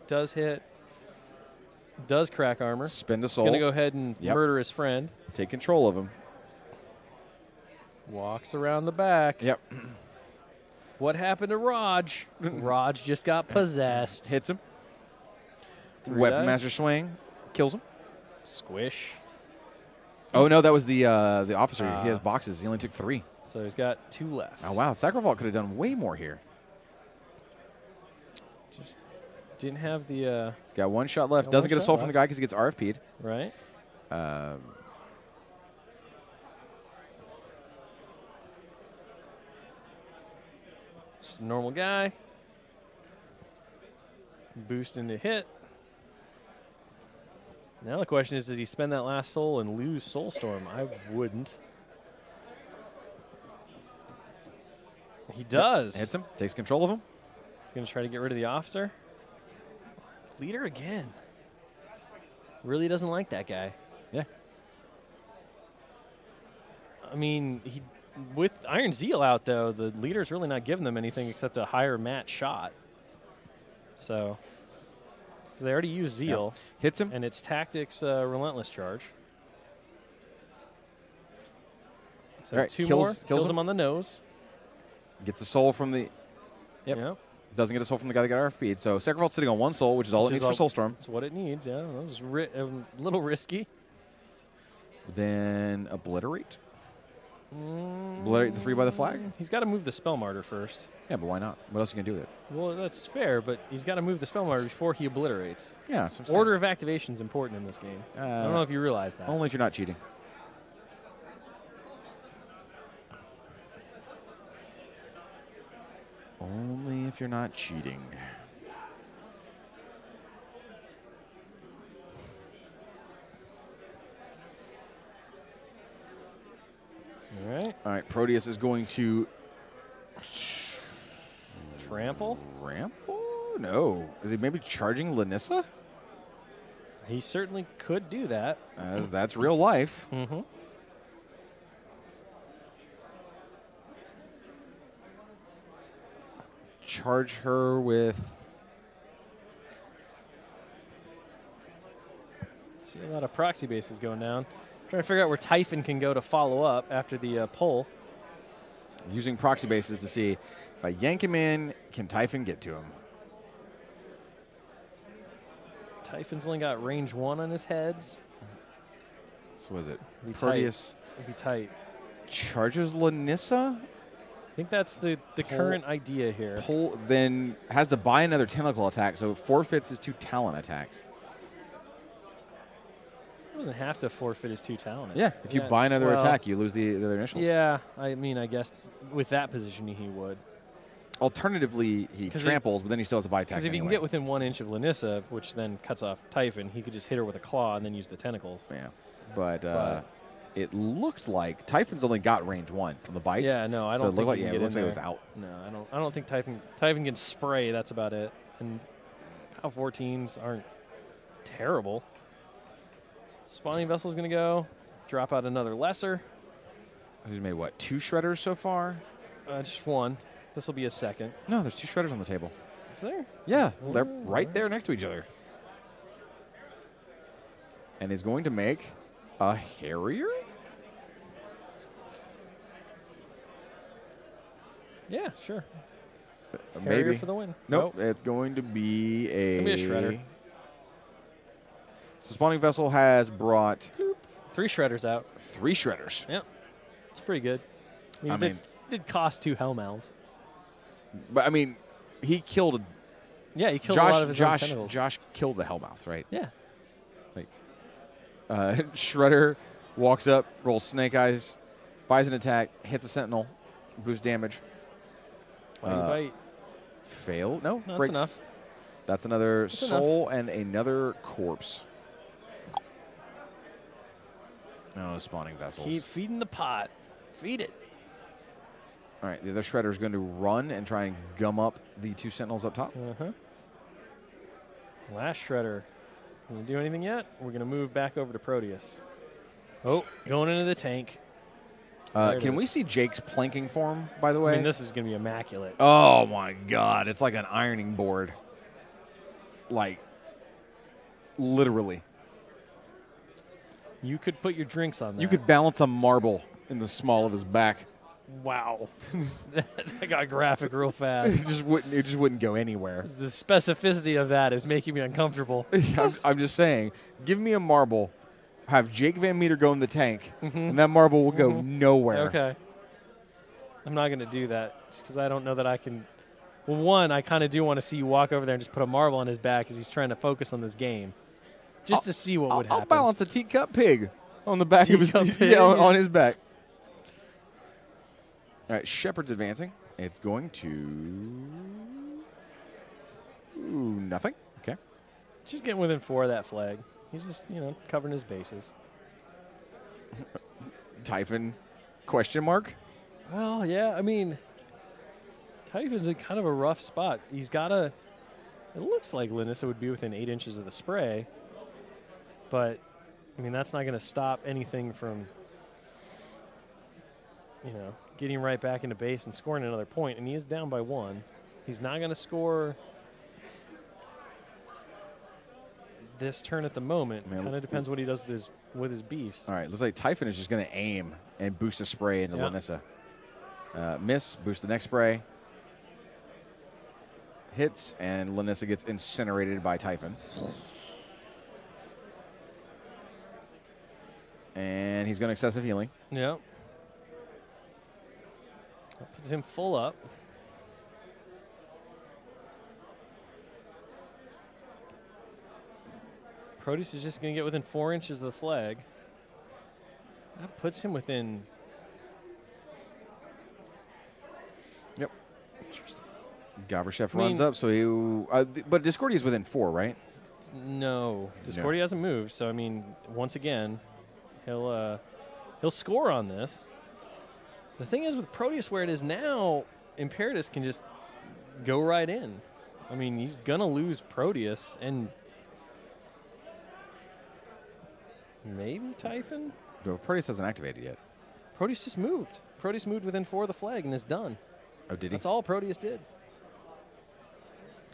Does hit. Does crack armor. Spend a soul. He's going to go ahead and murder his friend. Take control of him. Walks around the back. Yep. What happened to Raj? Raj just got possessed. Hits him. 3 Weapon dice. Master Swing. Kills him. Squish. Oh, no, that was the officer. He has boxes. He only took 3. So he's got 2 left. Oh, wow. Sacrovault could have done way more here. Just didn't have the... He's got 1 shot left. Doesn't get a soul from the guy because he gets RFP'd. Right. Just a normal guy. Boost into hit. Now the question is, does he spend that last soul and lose Soulstorm? I wouldn't. He does. Hits him. Takes control of him. He's going to try to get rid of the officer. Leader again. Really doesn't like that guy. Yeah. I mean, with Iron Zeal out, though, the leader's really not giving them anything except a higher match shot. So, because they already used Zeal. Yep. Hits him. And it's Tactics Relentless Charge. So right, 2 more. Kills him on the nose. Gets a soul from the... Yep. Doesn't get a soul from the guy that got RFP'd. So Sacrovault's sitting on 1 soul, which is all it needs for Soulstorm. That's what it needs, yeah. That was a little risky. Then Obliterate. Obliterate the 3 by the flag. He's got to move the Spell Martyr first. Yeah, but why not? What else are you going to do with it? Well, that's fair, but he's got to move the Spell Martyr before he obliterates. Yeah, that's what I'm saying. Order of activation is important in this game. I don't know if you realize that. Only if you're not cheating. Only if you're not cheating. All right. All right, Proteus is going to... Trample? Trample? No. Is he maybe charging Lanissa? He certainly could do that. As that's real life. Mm-hmm. Charge her with... See a lot of proxy bases going down. Trying to figure out where Typhon can go to follow up after the pull. Using proxy bases to see if I yank him in, can Typhon get to him? Typhon's only got range 1 on his heads. So was it? Proteus. It'd be tight. Charges Lanissa? I think that's the current idea here. Pull, then has to buy another tentacle attack, so forfeits his 2 talent attacks. He doesn't have to forfeit his 2 talent. Yeah, if you buy another attack, you lose the other initials. Yeah, I mean, I guess with that positioning, he would. Alternatively, he tramples, but then he still has to buy attacks Because if anyway. he can get within 1 inch of Lanissa, which then cuts off Typhon, he could just hit her with a claw and then use the tentacles. Yeah, but it looked like Typhon's only got range 1 on the bites. Yeah, no, I don't think it looked like, he can it get looks in like it there. was out. No, I don't think Typhon can spray. That's about it. And POW 14s aren't terrible. Spawning Vessel's going to go. Drop out another lesser. He's made, what, 2 shredders so far? Just 1. This will be a second. No, there's 2 shredders on the table. Is there? Yeah, they're right there next to each other. And he's going to make a Harrier? Yeah, sure. Maybe. Harrier for the win. Nope, it's going to be a... It's going to be a shredder. So Spawning Vessel has brought 3 shredders out. 3 shredders. Yep. It's pretty good. I mean, it did cost 2 Hellmouths. But, I mean, he killed Yeah, he killed a lot of his own tentacles. Josh killed the Hellmouth, right? Yeah. Like, Shredder walks up, rolls Snake Eyes, buys an attack, hits a Sentinel, boosts damage. Bite. Fail? No, No, breaks. that's enough. That's another That's soul and another corpse. Oh, spawning vessels. Keep feeding the pot. Feed it. All right, the other Shredder is going to run and try and gum up the 2 Sentinels up top. Last Shredder. Can we do anything yet? We're going to move back over to Proteus. Oh, going into the tank. Can we see Jake's planking form, by the way? I mean, this is going to be immaculate. Oh, my God. It's like an ironing board. Like, literally. You could put your drinks on that. You could balance a marble in the small of his back. Wow. That got graphic real fast. It just wouldn't go anywhere. The specificity of that is making me uncomfortable. I'm just saying, give me a marble, have Jake VanMeter go in the tank, and that marble will go nowhere. Okay. I'm not going to do that just because I don't know that I can. Well, one, I kind of do want to see you walk over there and just put a marble on his back as he's trying to focus on this game. Just to see what would happen. I'll balance a teacup pig on the back of his Pig? on his back. All right, Shepard's advancing. It's going to nothing. Okay. Just getting within 4 of that flag. He's just, covering his bases. Typhon, question mark? Well, yeah, I mean, Typhon's in kind of a rough spot. He's got a. It looks like Linissa would be within 8 inches of the spray, but I mean that's not going to stop anything from, getting right back into base and scoring another point. And he is down by 1. He's not going to score this turn at the moment. Kind of depends what he does with his beast. All right, looks like Typhon is just going to aim and boost a spray into Linissa. Miss, boost the next spray. Hits, and Linissa gets incinerated by Typhon. And he's going to excessive healing. Yep. That puts him full up. Proteus is just going to get within 4 inches of the flag. That puts him within. Yep. Interesting. Gabrashev runs up, so he. But Discordia is within 4, right? No, Discordia hasn't moved. So I mean, once again, he'll score on this. The thing is with Proteus, where it is now, Imperatus can just go right in. I mean, he's gonna lose Proteus and maybe Typhon. No, Proteus hasn't activated yet. Proteus just moved. Proteus moved within 4 of the flag and it's done. Oh, did he? That's all Proteus did.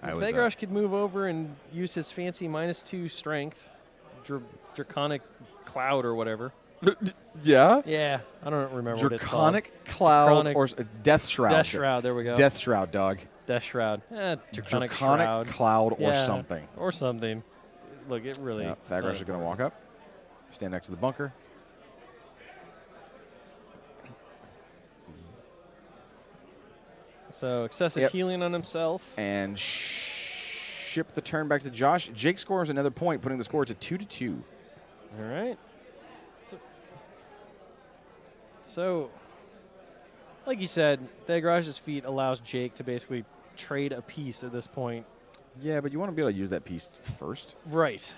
Thegosh could move over and use his fancy -2 strength, Draconic Cloud or whatever. Yeah? Yeah, I don't remember what it's called. Draconic Cloud or Death Shroud. Death Shroud, there we go. Death Shroud, dog. Death Shroud. Draconic Shroud. Cloud or Yeah, something. Or something. Look, it really... Yeah, Thegosh is going to walk up, stand next to the bunker. So excessive healing on himself. And ship the turn back to Josh. Jake scores another point, putting the score to 2-2. All right. So like you said, Thegarage's feat allows Jake to basically trade a piece at this point. Yeah, but you want to be able to use that piece first. Right.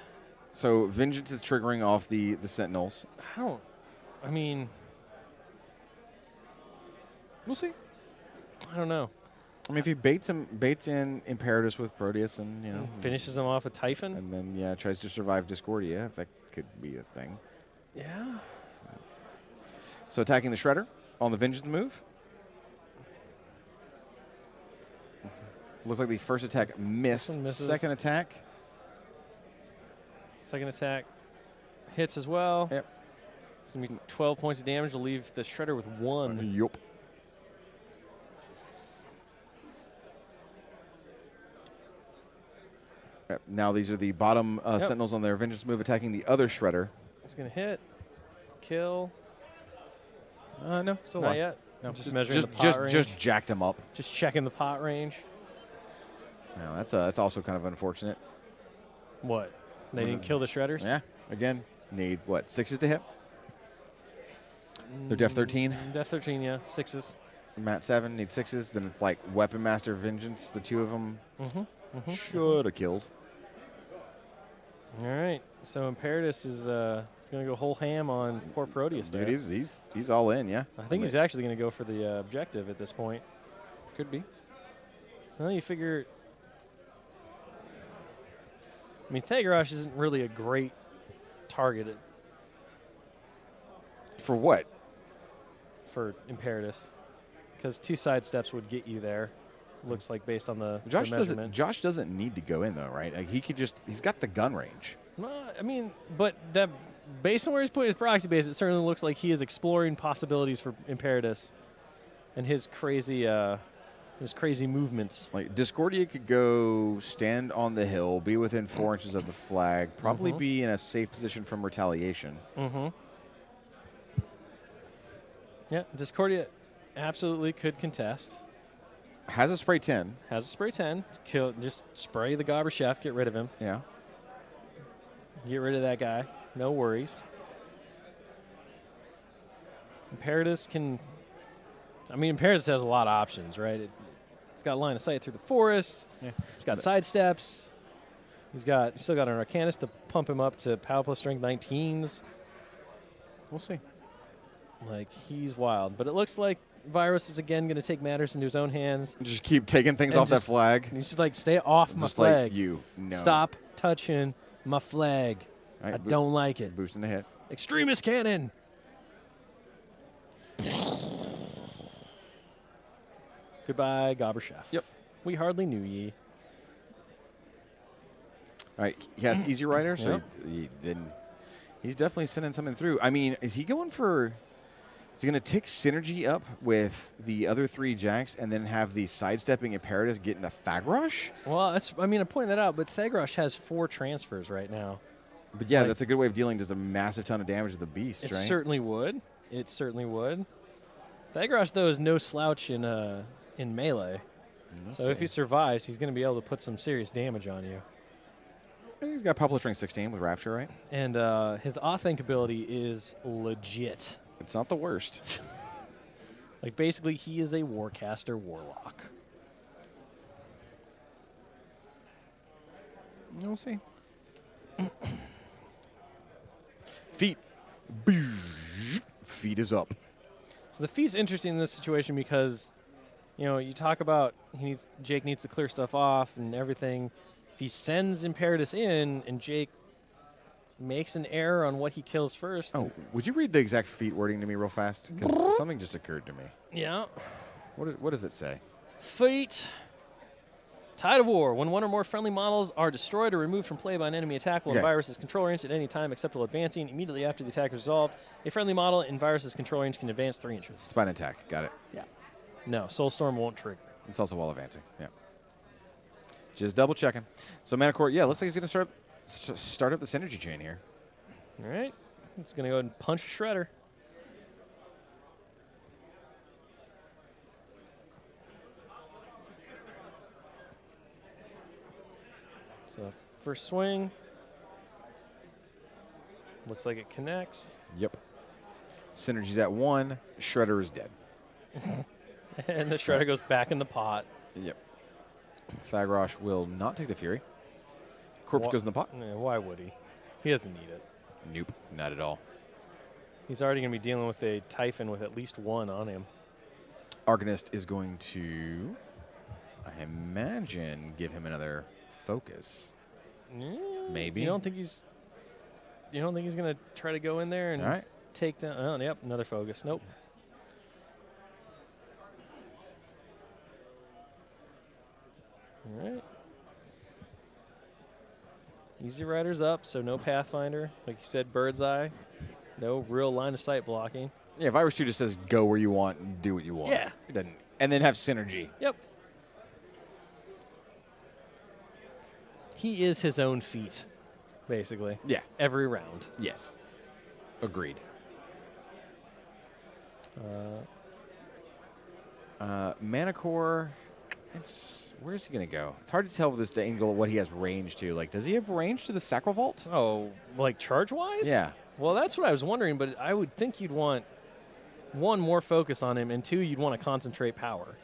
So Vengeance is triggering off the Sentinels. I mean... We'll see. I don't know. I mean, if he baits in Imperatus with Proteus and, finishes him off with Typhon. And then, tries to survive Discordia, if that could be a thing. Yeah. So attacking the Shredder on the Vengeance move. Looks like the first attack missed. Second attack. Second attack hits as well. Yep. It's going to be 12 points of damage to leave the Shredder with 1. Yup. Now these are the bottom Sentinels on their Vengeance move attacking the other Shredder. It's going to hit. kill? No, still Not alive. yet. No, Just measuring the pot range. Just jacked him up. Just checking the pot range. No, that's also kind of unfortunate. What? They didn't kill the shredders? Yeah. Again, need what, 6s to hit? They're Def 13. Def 13, yeah, 6s. Mat 7 needs 6s. Then it's like Weapon Master Vengeance. The two of them should have killed. All right. So Imperatus is going to go whole ham on poor Proteus there. Dude, he's all in, yeah. I think he's actually going to go for the objective at this point. Could be. Well, you figure. I mean, Thagrosh isn't really a great target For what? for Imperatus, because 2 side steps would get you there. Looks like based on the Josh measurement. Josh doesn't need to go in though, right? Like he's got the gun range. I mean, but that based on where he's putting his proxy base, it certainly looks like he is exploring possibilities for Imperatus and his crazy movements. Like Discordia could go stand on the hill, be within 4 inches of the flag, probably be in a safe position from retaliation. Yeah, Discordia absolutely could contest. Has a spray 10. Has a spray 10. Kill, just spray the Gobber Chef, get rid of him. Yeah. Get rid of that guy. No worries. Imperatus can. I mean, Imperatus has a lot of options, right? It's got line of sight through the forest. Yeah. It's got side steps. He's still got an Arcanist to pump him up to Power Plus Strength 19s. We'll see. Like, he's wild. But it looks like Virus is again going to take matters into his own hands. Just keep taking things off that flag. He's just like, stay off my just flag. Like you. No. Stop touching my flag. Right, I don't like it. Boosting the hit. Extremist Cannon. Goodbye, Gobber Chef. Yep. We hardly knew ye. All right, he has Easy Rider, so Yep. then he's definitely sending something through. I mean, is he going for? Is he going to tick synergy up with the other 3 jacks and then have the sidestepping Imperatus get into Thagrosh? Well, I pointed that out, but Thagrosh has 4 transfers right now. But yeah, that's a good way of dealing just a massive ton of damage to the beast, It right? certainly would. It certainly would. Thagrosh, though, is no slouch in melee. So if he survives, he's going to be able to put some serious damage on you. He's got Power Plus Strength 16 with Rapture, right? And his Authink ability is legit. It's not the worst. Like, basically, he is a Warcaster Warlock. We'll see. Feet. Feet is up. So the feet's interesting in this situation because, you know, you talk about Jake needs to clear stuff off and everything. If he sends Imperatus in and Jake makes an error on what he kills first. Oh, would you read the exact feet wording to me real fast? Because something just occurred to me. Yeah. What does it say? Feet. Tide of War. When one or more friendly models are destroyed or removed from play by an enemy attack while the virus's control range at any time except while advancing, immediately after the attack is resolved, a friendly model in virus's control range can advance 3 inches. It's by an attack. Got it. Yeah. No, Soulstorm won't trigger. It's also while advancing. Yeah. Just double checking. So Manicore, yeah, looks like he's going to start up the synergy chain here. All right. He's going to go ahead and punch a Shredder. So first swing. Looks like it connects. Yep. Synergy's at 1. Shredder is dead. And the Shredder goes back in the pot. Yep. Thagrosh will not take the Fury. Corpse goes in the pot. Yeah, why would he? He doesn't need it. Nope, not at all. He's already going to be dealing with a Typhon with at least 1 on him. Arcanist is going to, I imagine, give him another focus. Yeah, Maybe. You don't think he's going to try to go in there and take down? Oh, yep, another focus. Nope. All right. Easy Rider's up, so no Pathfinder. Like you said, Bird's Eye. No real line of sight blocking. Yeah, Virus 2 just says go where you want and do what you want. Yeah. It doesn't. And then have synergy. Yep. He is his own feat, basically. Yeah. Every round. Yes. Agreed. Manicore, where's he going to go? It's hard to tell with this angle what he has range to. Like, does he have range to the Sacral Vault? Oh, like charge-wise? Yeah. Well, that's what I was wondering, but I would think you'd want, one, more focus on him, and two, you'd want to concentrate power.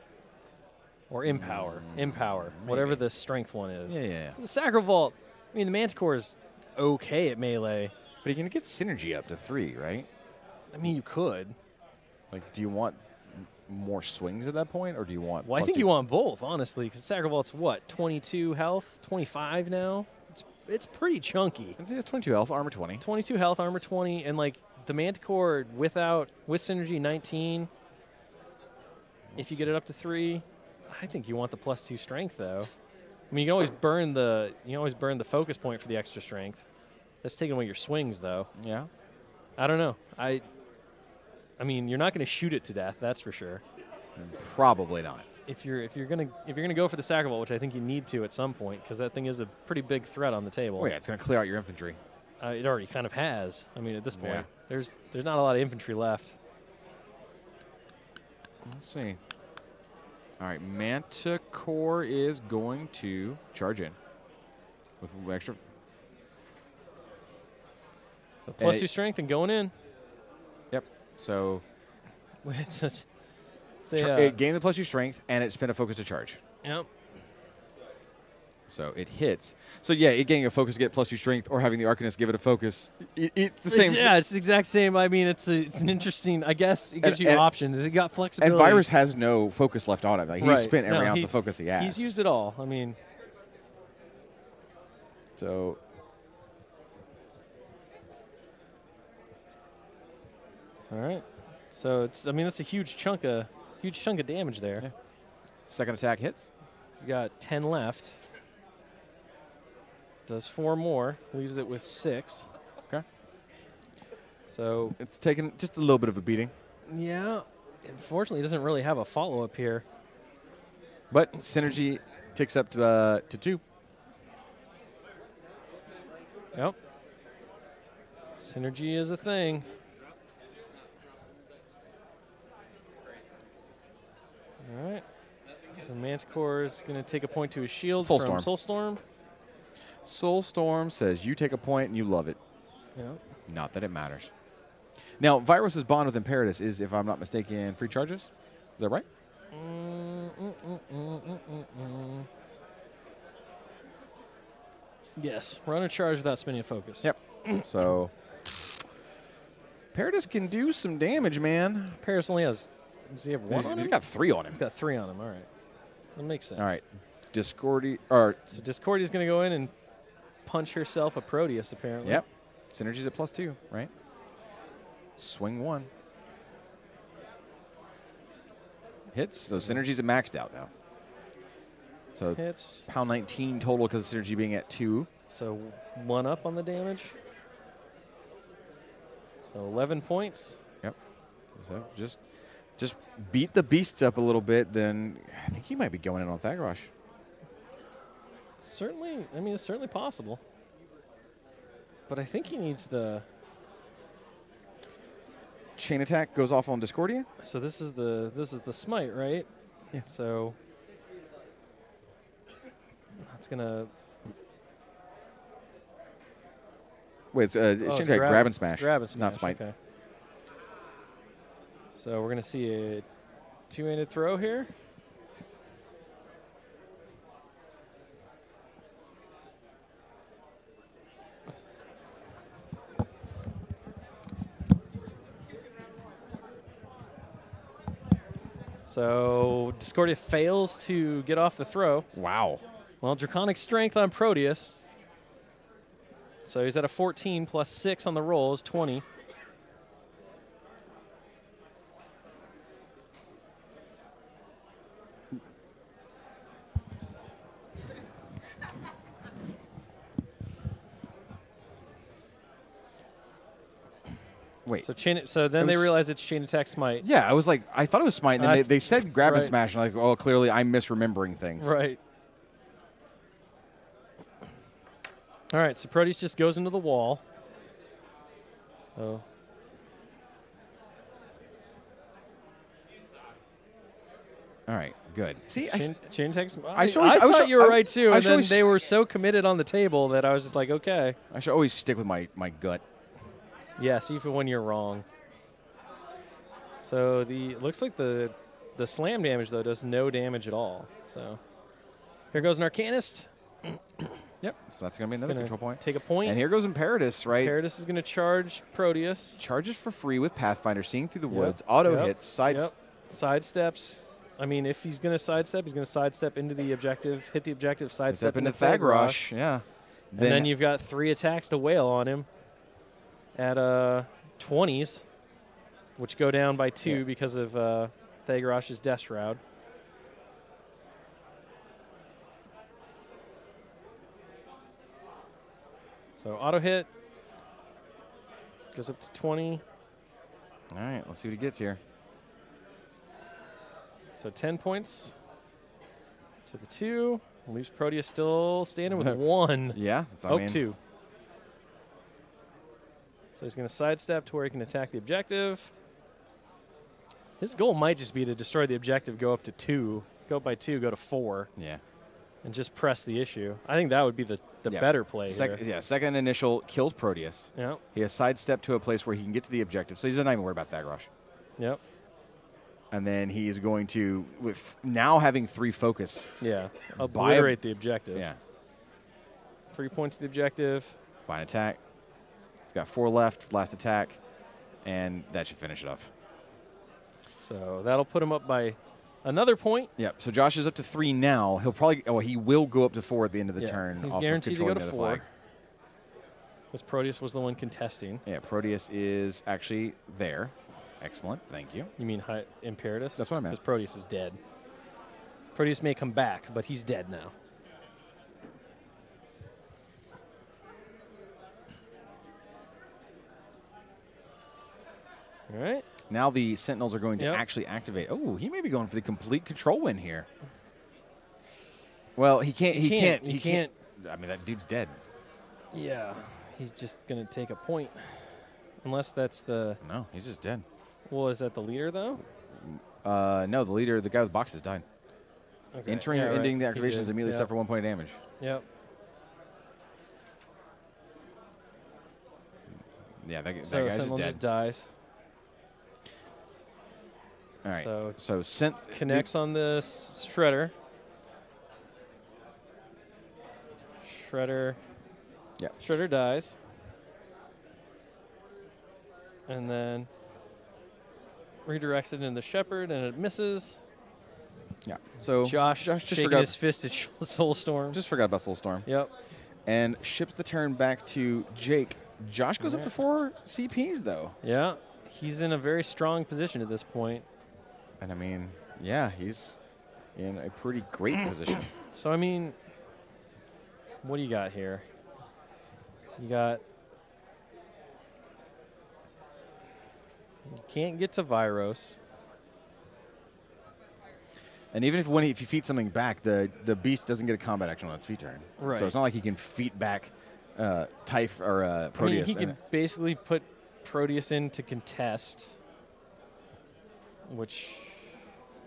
Or empower. Empower. Maybe. Whatever the strength one is. Yeah. The Sacral Vault, I mean, the Manticore is okay at melee. But he can get synergy up to 3, right? I mean, you could. Like, do you want more swings at that point, or do you want? Well, I think you want both, honestly, because Sacral Vault's what, 22 health, 25 now. It's pretty chunky. It's 22 health, armor 20. 22 health, armor 20, and like the Manticore with synergy 19. If you get it up to 3, I think you want the +2 strength though. I mean, you can always burn the focus point for the extra strength. That's taking away your swings though. Yeah. I don't know. I mean, you're not going to shoot it to death, that's for sure. Probably not. If you're gonna go for the Sacral Vault, which I think you need to at some point, because that thing is a pretty big threat on the table. Oh yeah, it's going to clear out your infantry. It already kind of has. I mean, at this point, Yeah. there's not a lot of infantry left. Let's see. All right, Manticore is going to charge in with extra. So +2 strength and going in. Yep. So it gain the +2 strength, and it spent a focus to charge. Yep. So it hits. So yeah, it getting a focus to get +2 strength, or having the Arcanist give it a focus. It's the same. It's the exact same. I mean, it's an interesting. I guess it gives you options. It got flexibility. And Virus has no focus left on him. Like, he's spent every ounce of focus he has. He's used it all. I mean, so. All right. So it's. I mean, that's a huge chunk of damage there. Yeah. Second attack hits. He's got 10 left. Does 4 more. Leaves it with 6. Okay. So it's taken just a little bit of a beating. Yeah. Unfortunately, it doesn't really have a follow-up here. But synergy ticks up to 2. Yep. Synergy is a thing. All right. So Manticore is going to take a point to his shield from Soulstorm. Soulstorm says you take a point and you love it. Yep. Not that it matters. Now, Virus's bond with Imperatus is, if I'm not mistaken, free charges? Is that right? Yes. Run a charge without spending a focus. Yep. So Imperatus can do some damage, man. Imperatus only has... Does he have 1 on him? He's got 3 on him. He's got 3 on him. All right. That makes sense. All right. So Discordia's going to go in and punch herself a Proteus, apparently. Yep. Synergy's at +2, right? Swing 1. Hits. So synergy's at maxed out now. So hits. Pound 19 total because of synergy being at 2. So 1 up on the damage. So 11 points. Yep. So just beat the beasts up a little bit, then I think he might be going in on Thagrosh. Certainly, I mean, it's certainly possible. But I think he needs the... Chain attack goes off on Discordia. So this is the smite, right? Yeah. So that's going to... Wait, it's chain attack, grab and smash. Grab and smash, not smite. Okay. So we're going to see a 2-handed throw here. So Discordia fails to get off the throw. Wow. Well, Draconic Strength on Proteus. So he's at a 14 plus 6 on the roll is 20. Wait. So then they realize it's chain attack smite. Yeah, I was like, I thought it was smite, and then they said grab and right. smash, and I'm like, oh, clearly I'm misremembering things. Right. All right, so Proteus just goes into the wall. So All right, good. See, chain text. I thought you were right too, and then they were so committed on the table that I was just like, okay. I should always stick with my gut. Yes, even when you're wrong. So looks like the slam damage though does no damage at all. So here goes an Arcanist. Yep. So that's gonna be another control point. Take a point. And here goes Imperatus, right? Imperatus is gonna charge Proteus. Charges for free with Pathfinder, seeing through the woods. Auto hits, sidesteps. I mean, if he's gonna sidestep, he's gonna sidestep into the objective, hit the objective, sidestep into Thagrosh. Yeah. And then you've got 3 attacks to wail on him at 20s, which go down by 2 because of Thagrosh's Death Shroud. So auto hit goes up to 20. All right, let's see what he gets here. So 10 points to the 2. Leaves Proteus still standing with 1. Yeah. Oh, 2. So he's going to sidestep to where he can attack the objective. His goal might just be to destroy the objective, go up to 2, go up by 2, go to 4. Yeah. And just press the issue. I think that would be the better play here. Yeah, second initial kills Proteus. Yeah. He has sidestepped to a place where he can get to the objective, so he's not even worried about Thagrosh. Yep. And then he is going to, with now having 3 focus. Yeah. Obliterate the objective. Yeah. 3 points to the objective. Fine attack. He's got 4 left, last attack, and that should finish it off. So that'll put him up by another point. Yep. So Josh is up to 3 now. He'll probably, he will go up to 4 at the end of the turn. He's off guaranteed of to go to 4. Flag. Because Proteus was the one contesting. Yeah, Proteus is actually there. Excellent. Thank you. You mean Imperatus? That's what I meant. Because Proteus is dead. Proteus may come back, but he's dead now. All right. Now the Sentinels are going to actually activate. Oh, he may be going for the complete control win here. Well, he can't. He can't. I mean, that dude's dead. Yeah, he's just going to take a point. Unless that's the... No, he's just dead. Well, is that the leader, though? No, the leader, the guy with boxes, died. Okay. Entering or ending the activations immediately suffer 1 point of damage. Yep. Yeah, that guy's Sentinel dead. just dies. All right. So Sent connects on the Shredder. Shredder. Yeah. Shredder dies. And then redirects it into the Shepherd, and it misses. Yeah. So Josh just shaking forgot his fist at Soulstorm. Just forgot about Soulstorm. Yep. And ships the turn back to Jake. Josh goes up to 4 CPs, though. Yeah. He's in a very strong position at this point. And, I mean, yeah, he's in a pretty great position. So, I mean, what do you got here? You got... You can't get to Viros. And even if you feed something back, the beast doesn't get a combat action on its feet turn. Right. So it's not like he can feed back Typh or Proteus. I mean, he could basically put Proteus in to contest, which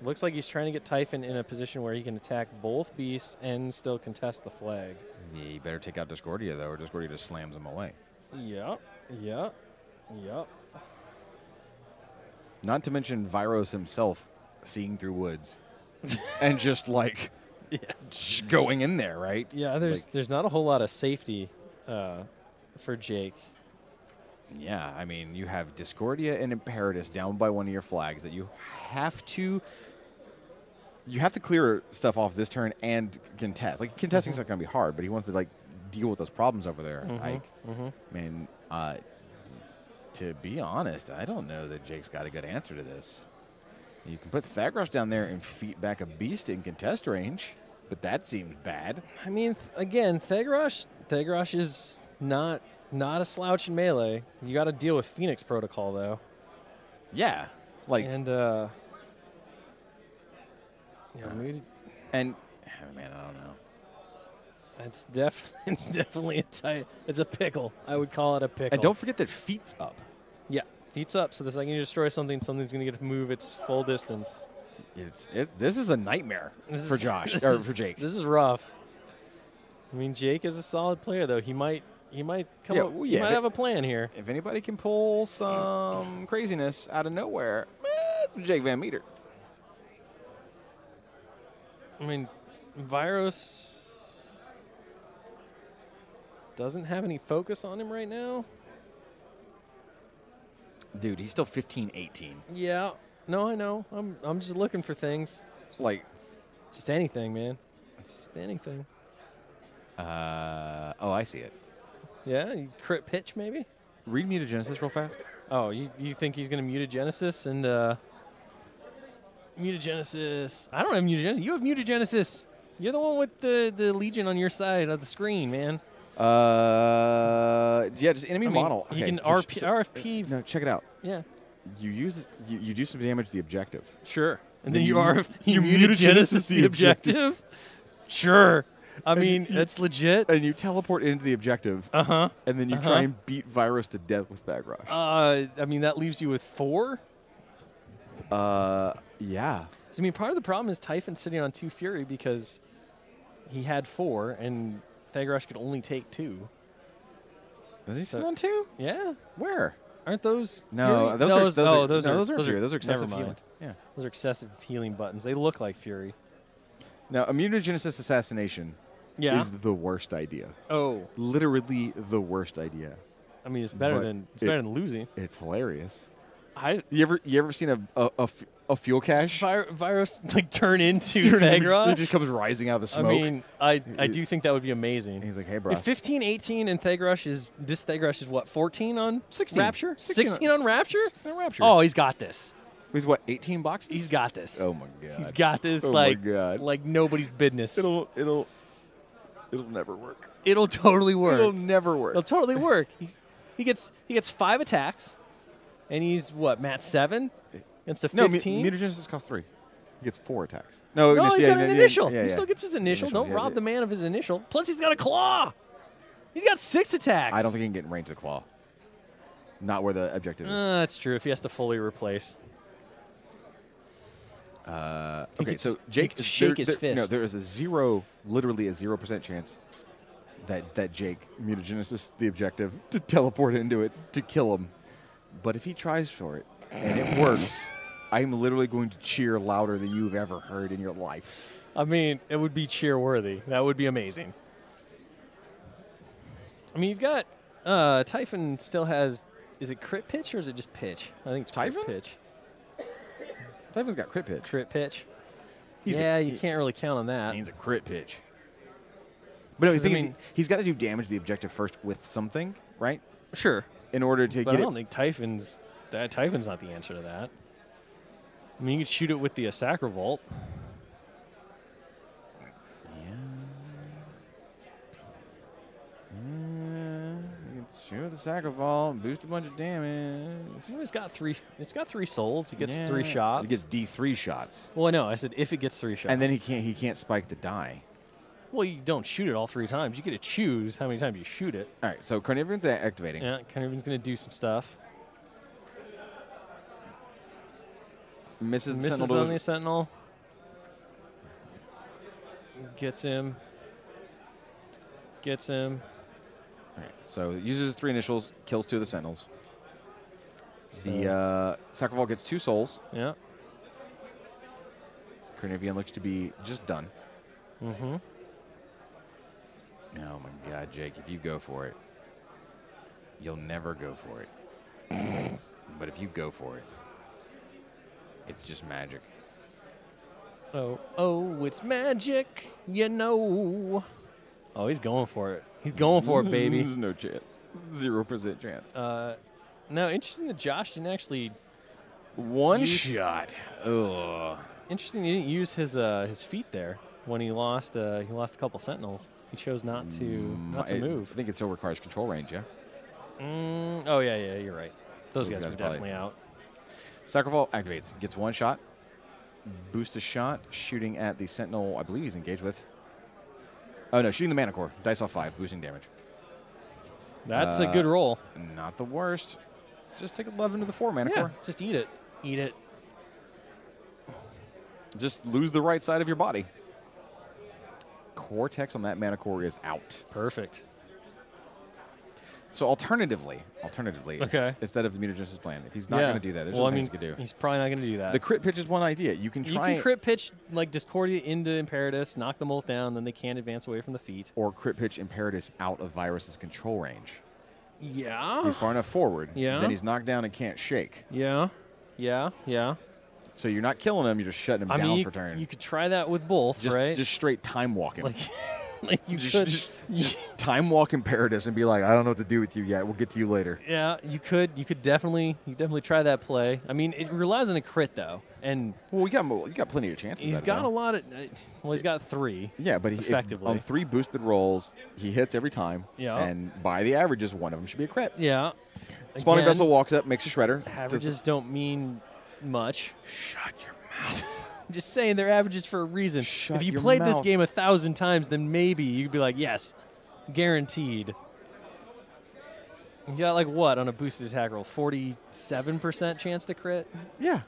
looks like he's trying to get Typhon in a position where he can attack both beasts and still contest the flag. Yeah, you better take out Discordia, though, or Discordia just slams him away. Yep. Not to mention Viros himself seeing through woods and just just going in there, right? Yeah, there's not a whole lot of safety for Jake. Yeah, I mean, you have Discordia and Imperatus down by one of your flags that you have to clear stuff off this turn and contest. Like, contesting's not going to be hard, but he wants to, deal with those problems over there, Ike. Man, to be honest, I don't know that Jake's got a good answer to this. You can put Thagrosh down there and feed back a beast in contest range, but that seems bad. I mean, again, Thagrosh is not a slouch in melee. You got to deal with Phoenix Protocol, though. Yeah. Man, I don't know. It's definitely it's a pickle. I would call it a pickle. And don't forget that feet's up. Yeah, feet's up. So the second you destroy something, something's going to get to move its full distance. This is a nightmare for Josh or for Jake. This is rough. I mean, Jake is a solid player, though. He might come up. He might have a plan here. If anybody can pull some craziness out of nowhere, it's Jake VanMeter. I mean, Virus doesn't have any focus on him right now. Dude, he's still 15-18. Yeah. No, I know. I'm just looking for things. Like, just anything, man. Just anything. Oh, I see it. Yeah, you crit pitch maybe. Read mutagenesis real fast. Oh, you think he's gonna mutagenesis and mutagenesis? I don't have mutagenesis. You have mutagenesis. You're the one with the Legion on your side of the screen, man. Yeah, just enemy model. You Okay, can RFP. No, check it out. Yeah. You do some damage to the objective. Sure. And then you mutagenesis the objective. Sure. I mean, that's legit. And you teleport into the objective. Uh-huh. And then you try and beat Virus to death with that rush. I mean, that leaves you with 4? Yeah. So, I mean, part of the problem is Typhon's sitting on 2 Fury because he had 4, and Thagrosh could only take 2. Is he sitting on 2? Yeah. Where? Aren't those No, Fury? those are Fury. Those are excessive never healing. mind. Yeah. Those are excessive healing buttons. They look like Fury. Now, a mutagenesis assassination is the worst idea. Oh. Literally the worst idea. I mean, it's better than losing. It's hilarious. You ever seen a fuel cache? Virus like turn into Thagrosh? It just comes rising out of the smoke. I mean, I do think that would be amazing. He's like, hey, bro. If 15-18 and Thagrosh is what, 14 on 16. Rapture? 16 on Rapture? 16 on Rapture. Oh, he's got this. He's what, 18 boxes? He's got this. Oh my god. He's got this like nobody's business. It'll never work. It'll totally work. It'll never work. It'll totally work. He gets 5 attacks, and he's what, Mat 7 against the 15. No, mutagenesis costs 3. He gets 4 attacks. He's got an initial. He still gets his initial. Don't rob the man of his initial. Plus, he's got a claw. He's got 6 attacks. I don't think he can get in range of the claw. Not where the objective is. That's true. If he has to fully replace. Okay, so Jake shake his fist. No, there is literally a 0% chance that Jake mutagenesis the objective to teleport into it to kill him. But if he tries for it and it works, I'm literally going to cheer louder than you've ever heard in your life. I mean, it would be cheer worthy. That would be amazing. I mean, you've got Typhon still has. Is it crit pitch or is it just pitch? I think it's Typhon? crit pitch. Typhon's got crit pitch. Crit pitch. You He- can't really count on that. He's a crit pitch. But no, the thing is, he's got to do damage to the objective first with something, right? Sure. In order to But get I don't think Typhon's not the answer to that. I mean, you could shoot it with the Sacrovolt. You can shoot the Sacrovolt, boost a bunch of damage. Well, it's got 3 souls. He gets 3 shots. He gets D3 shots. Well, no, I said if it gets 3 shots. And then he can't spike the die. Well, you don't shoot it all 3 times. You get to choose how many times you shoot it. All right, so Carnivore's activating. Yeah, Carnivore's going to do some stuff. Misses the Misses Sentinel. on the Sentinel. Gets him. Gets him. All right, so uses his 3 initials, kills 2 of the Sentinels. The Sacrovolt gets 2 souls. Yeah. Carnivian looks to be just done. Mm-hmm. Oh, my God, Jake, if you go for it, you'll never go for it. But if you go for it, it's just magic. Oh, it's magic, you know. Oh, he's going for it. He's going for it, baby. There's no chance. 0% chance. Now, interesting that Josh didn't actually One shot. Ugh. Interesting he didn't use his feet there when he lost a couple Sentinels. He chose not to move. I think it still requires control range, yeah? Oh, yeah, you're right. Those guys are definitely out. Sacrovolt activates. Gets 1 shot. Boost a shot. Shooting at the Sentinel I believe he's engaged with. Oh, no. Shooting the Mana Core. Dice off 5. Boosting damage. That's a good roll. Not the worst. Just take 11 to the 4 Mana Core. Just eat it. Eat it. Just lose the right side of your body. Cortex on that mana core is out. Perfect. So alternatively, okay. instead of the mutagenesis plan, if he's not going to do that, there's other things he could do. He's probably not going to do that. The crit pitch is one idea. You can try. You can crit pitch like Discordia into Imperatus, knock them both down, then they can't advance away from the feet. Or crit pitch Imperatus out of Virus's control range. Yeah. He's far enough forward. Yeah. Then he's knocked down and can't shake. Yeah. Yeah. Yeah. So you're not killing him. You're just shutting him down for turn. You could try that with both, right? Just straight time walking. Like you just time walk Imperatus and be like, I don't know what to do with you yet. We'll get to you later. Yeah, you could definitely try that play. I mean, it relies on a crit though, and well, you got plenty of chances. He's got a lot of. Well, he's got 3. Yeah, but on 3 boosted rolls, he hits every time. Yeah, and by the averages, one of them should be a crit. Yeah. Spawning Vessel walks up, makes a shredder. Averages don't mean much. Shut your mouth. I'm just saying they're averages for a reason. Shut if you your played mouth. this game 1,000 times, then maybe you'd be like, yes, guaranteed. You got like what on a boosted attack roll? 47% chance to crit? Yeah.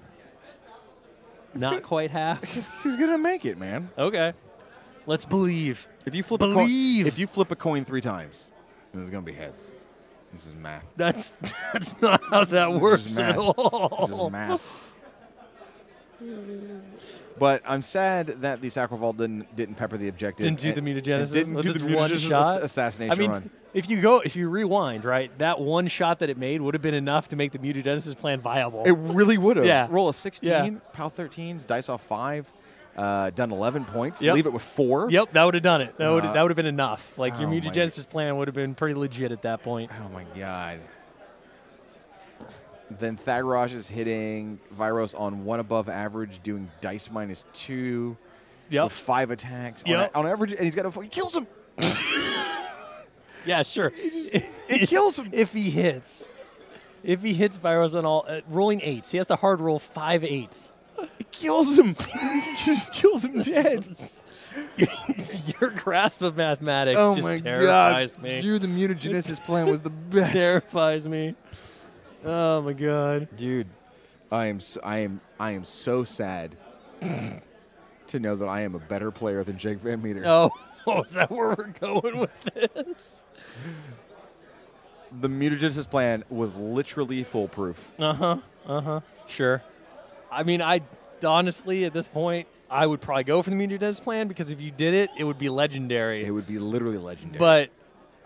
Not quite half. He's gonna make it, man. Okay. Let's believe. If you flip a coin 3 times, then there's gonna be heads. This is math. That's not how that works at all. This is math. But I'm sad that the Sacral Vault didn't pepper the objective. Didn't do the mutagenesis. Didn't do the one shot assassination run. If you rewind, right, that one shot that it made would have been enough to make the mutagenesis plan viable. It really would have. Yeah. Roll a 16, Yeah. PAL 13s, dice off 5, done 11 points. Yep. Leave it with 4. Yep, that would have done it. That would have been enough. Like your Oh my- mutagenesis plan would have been pretty legit at that point. Oh my god. Then Thagaraj is hitting Viros on 1 above average, doing dice -2 Yep. with 5 attacks Yep. on average, and he's got he kills him. Yeah, sure. It kills him. If he hits Viros on all rolling 8s, he has to hard roll 5 8s. It kills him. It just kills him dead. Your grasp of mathematics Oh just my terrifies god. me. Dude, the mutagenesis plan was the best. Terrifies me. Oh my god. Dude, I am so sad to know that I am a better player than Jake VanMeter. Oh, is that where we're going with this? The mutagenesis plan was literally foolproof. Sure. I mean, I honestly, at this point, I would probably go for the mutagenesis plan because if you did it, it would be legendary. It would be literally legendary. But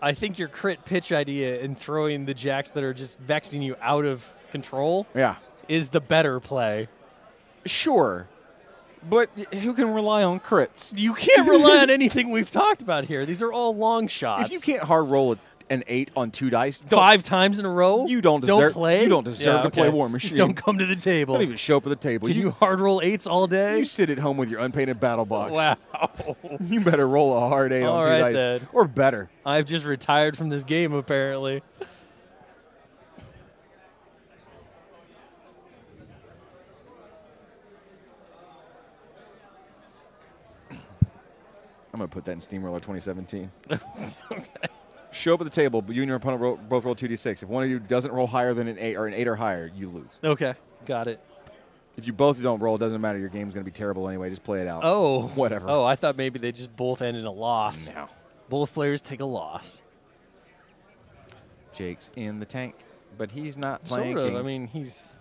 I think your crit pitch idea and throwing the jacks that are just vexing you out of control is the better play. Sure. But who can rely on crits? You can't rely on anything we've talked about here. These are all long shots. If you can't hard roll an 8 on 2 dice 5 times in a row, you don't deserve play. You don't deserve to play War Machine. Just don't come to the table. Don't even show up at the table. Can you hard roll 8s all day? You sit at home with your unpainted battle box. Wow. You better roll a hard 8 on 2 dice. Then. Or better. I've just retired from this game, apparently. I'm going to put that in Steamroller 2017. Okay. Show up at the table, but you and your opponent both roll 2d6. If one of you doesn't roll higher than an 8 or an 8 or higher, you lose. Okay, got it. If you both don't roll, it doesn't matter. Your game's going to be terrible anyway. Just play it out. Oh. Whatever. Oh, I thought maybe they just both end in a loss. No. Both players take a loss. Jake's in the tank, but he's not playing. Sort of. I mean, he's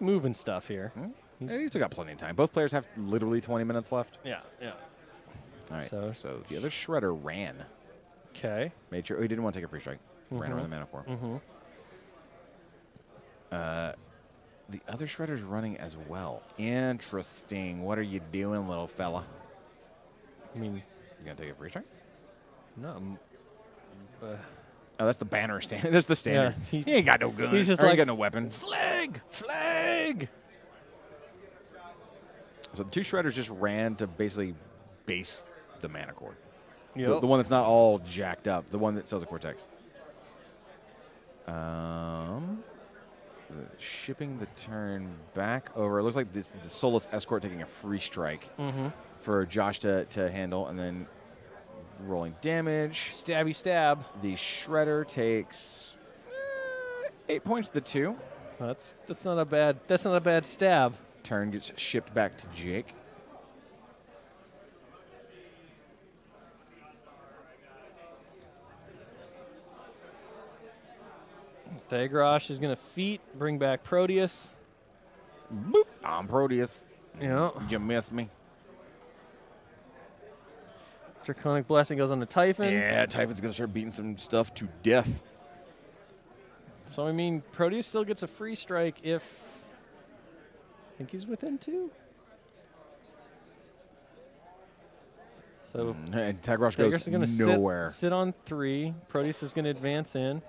moving stuff here. He's still got plenty of time. Both players have literally 20 minutes left. Yeah, yeah. All right. So the other shredder ran. Okay. Made sure he didn't want to take a free strike. Ran around the mana core. The other shredder's running as well. Interesting. What are you doing, little fella? I mean, you gonna take a free strike? No. Oh, that's the banner stand. That's the standard. Yeah, he ain't got no gun. He's just ain't got no weapon. Flag! Flag! So the 2 shredders just ran to basically base the mana core. Yep. The one that's not all jacked up. The one that sells a Cortex. Shipping the turn back over. It looks like the Soulless Escort taking a free strike for Josh to handle, and then rolling damage. Stabby stab. The Shredder takes 8 points to 2. That's not a bad stab. Turn gets shipped back to Jake. Thegrosh is going to feat, bring back Proteus. Boop. I'm Proteus. Yeah. You miss me. Draconic Blessing goes on to Typhon. Yeah, Typhon's going to start beating some stuff to death. So, I mean, Proteus still gets a free strike if... I think he's within 2. So, And Thegrosh goes nowhere. Sit on 3. Proteus is going to advance in.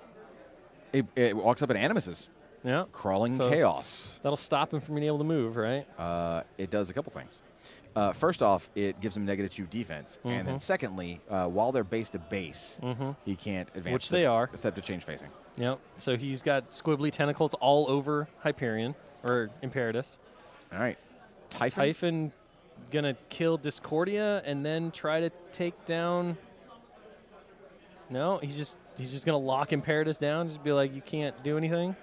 It walks up at Animus's. Yeah. Crawling So Chaos. That'll stop him from being able to move, right? It does a couple things. First off, it gives him -2 defense. And then secondly, while they're base to base, he can't advance. Which they are. Except to change facing. Yep. So he's got squibbly tentacles all over Hyperion, or Imperatus. All right. Typhon going to kill Discordia and then try to take down... No, he's just going to lock Imperatus down, just be like, you can't do anything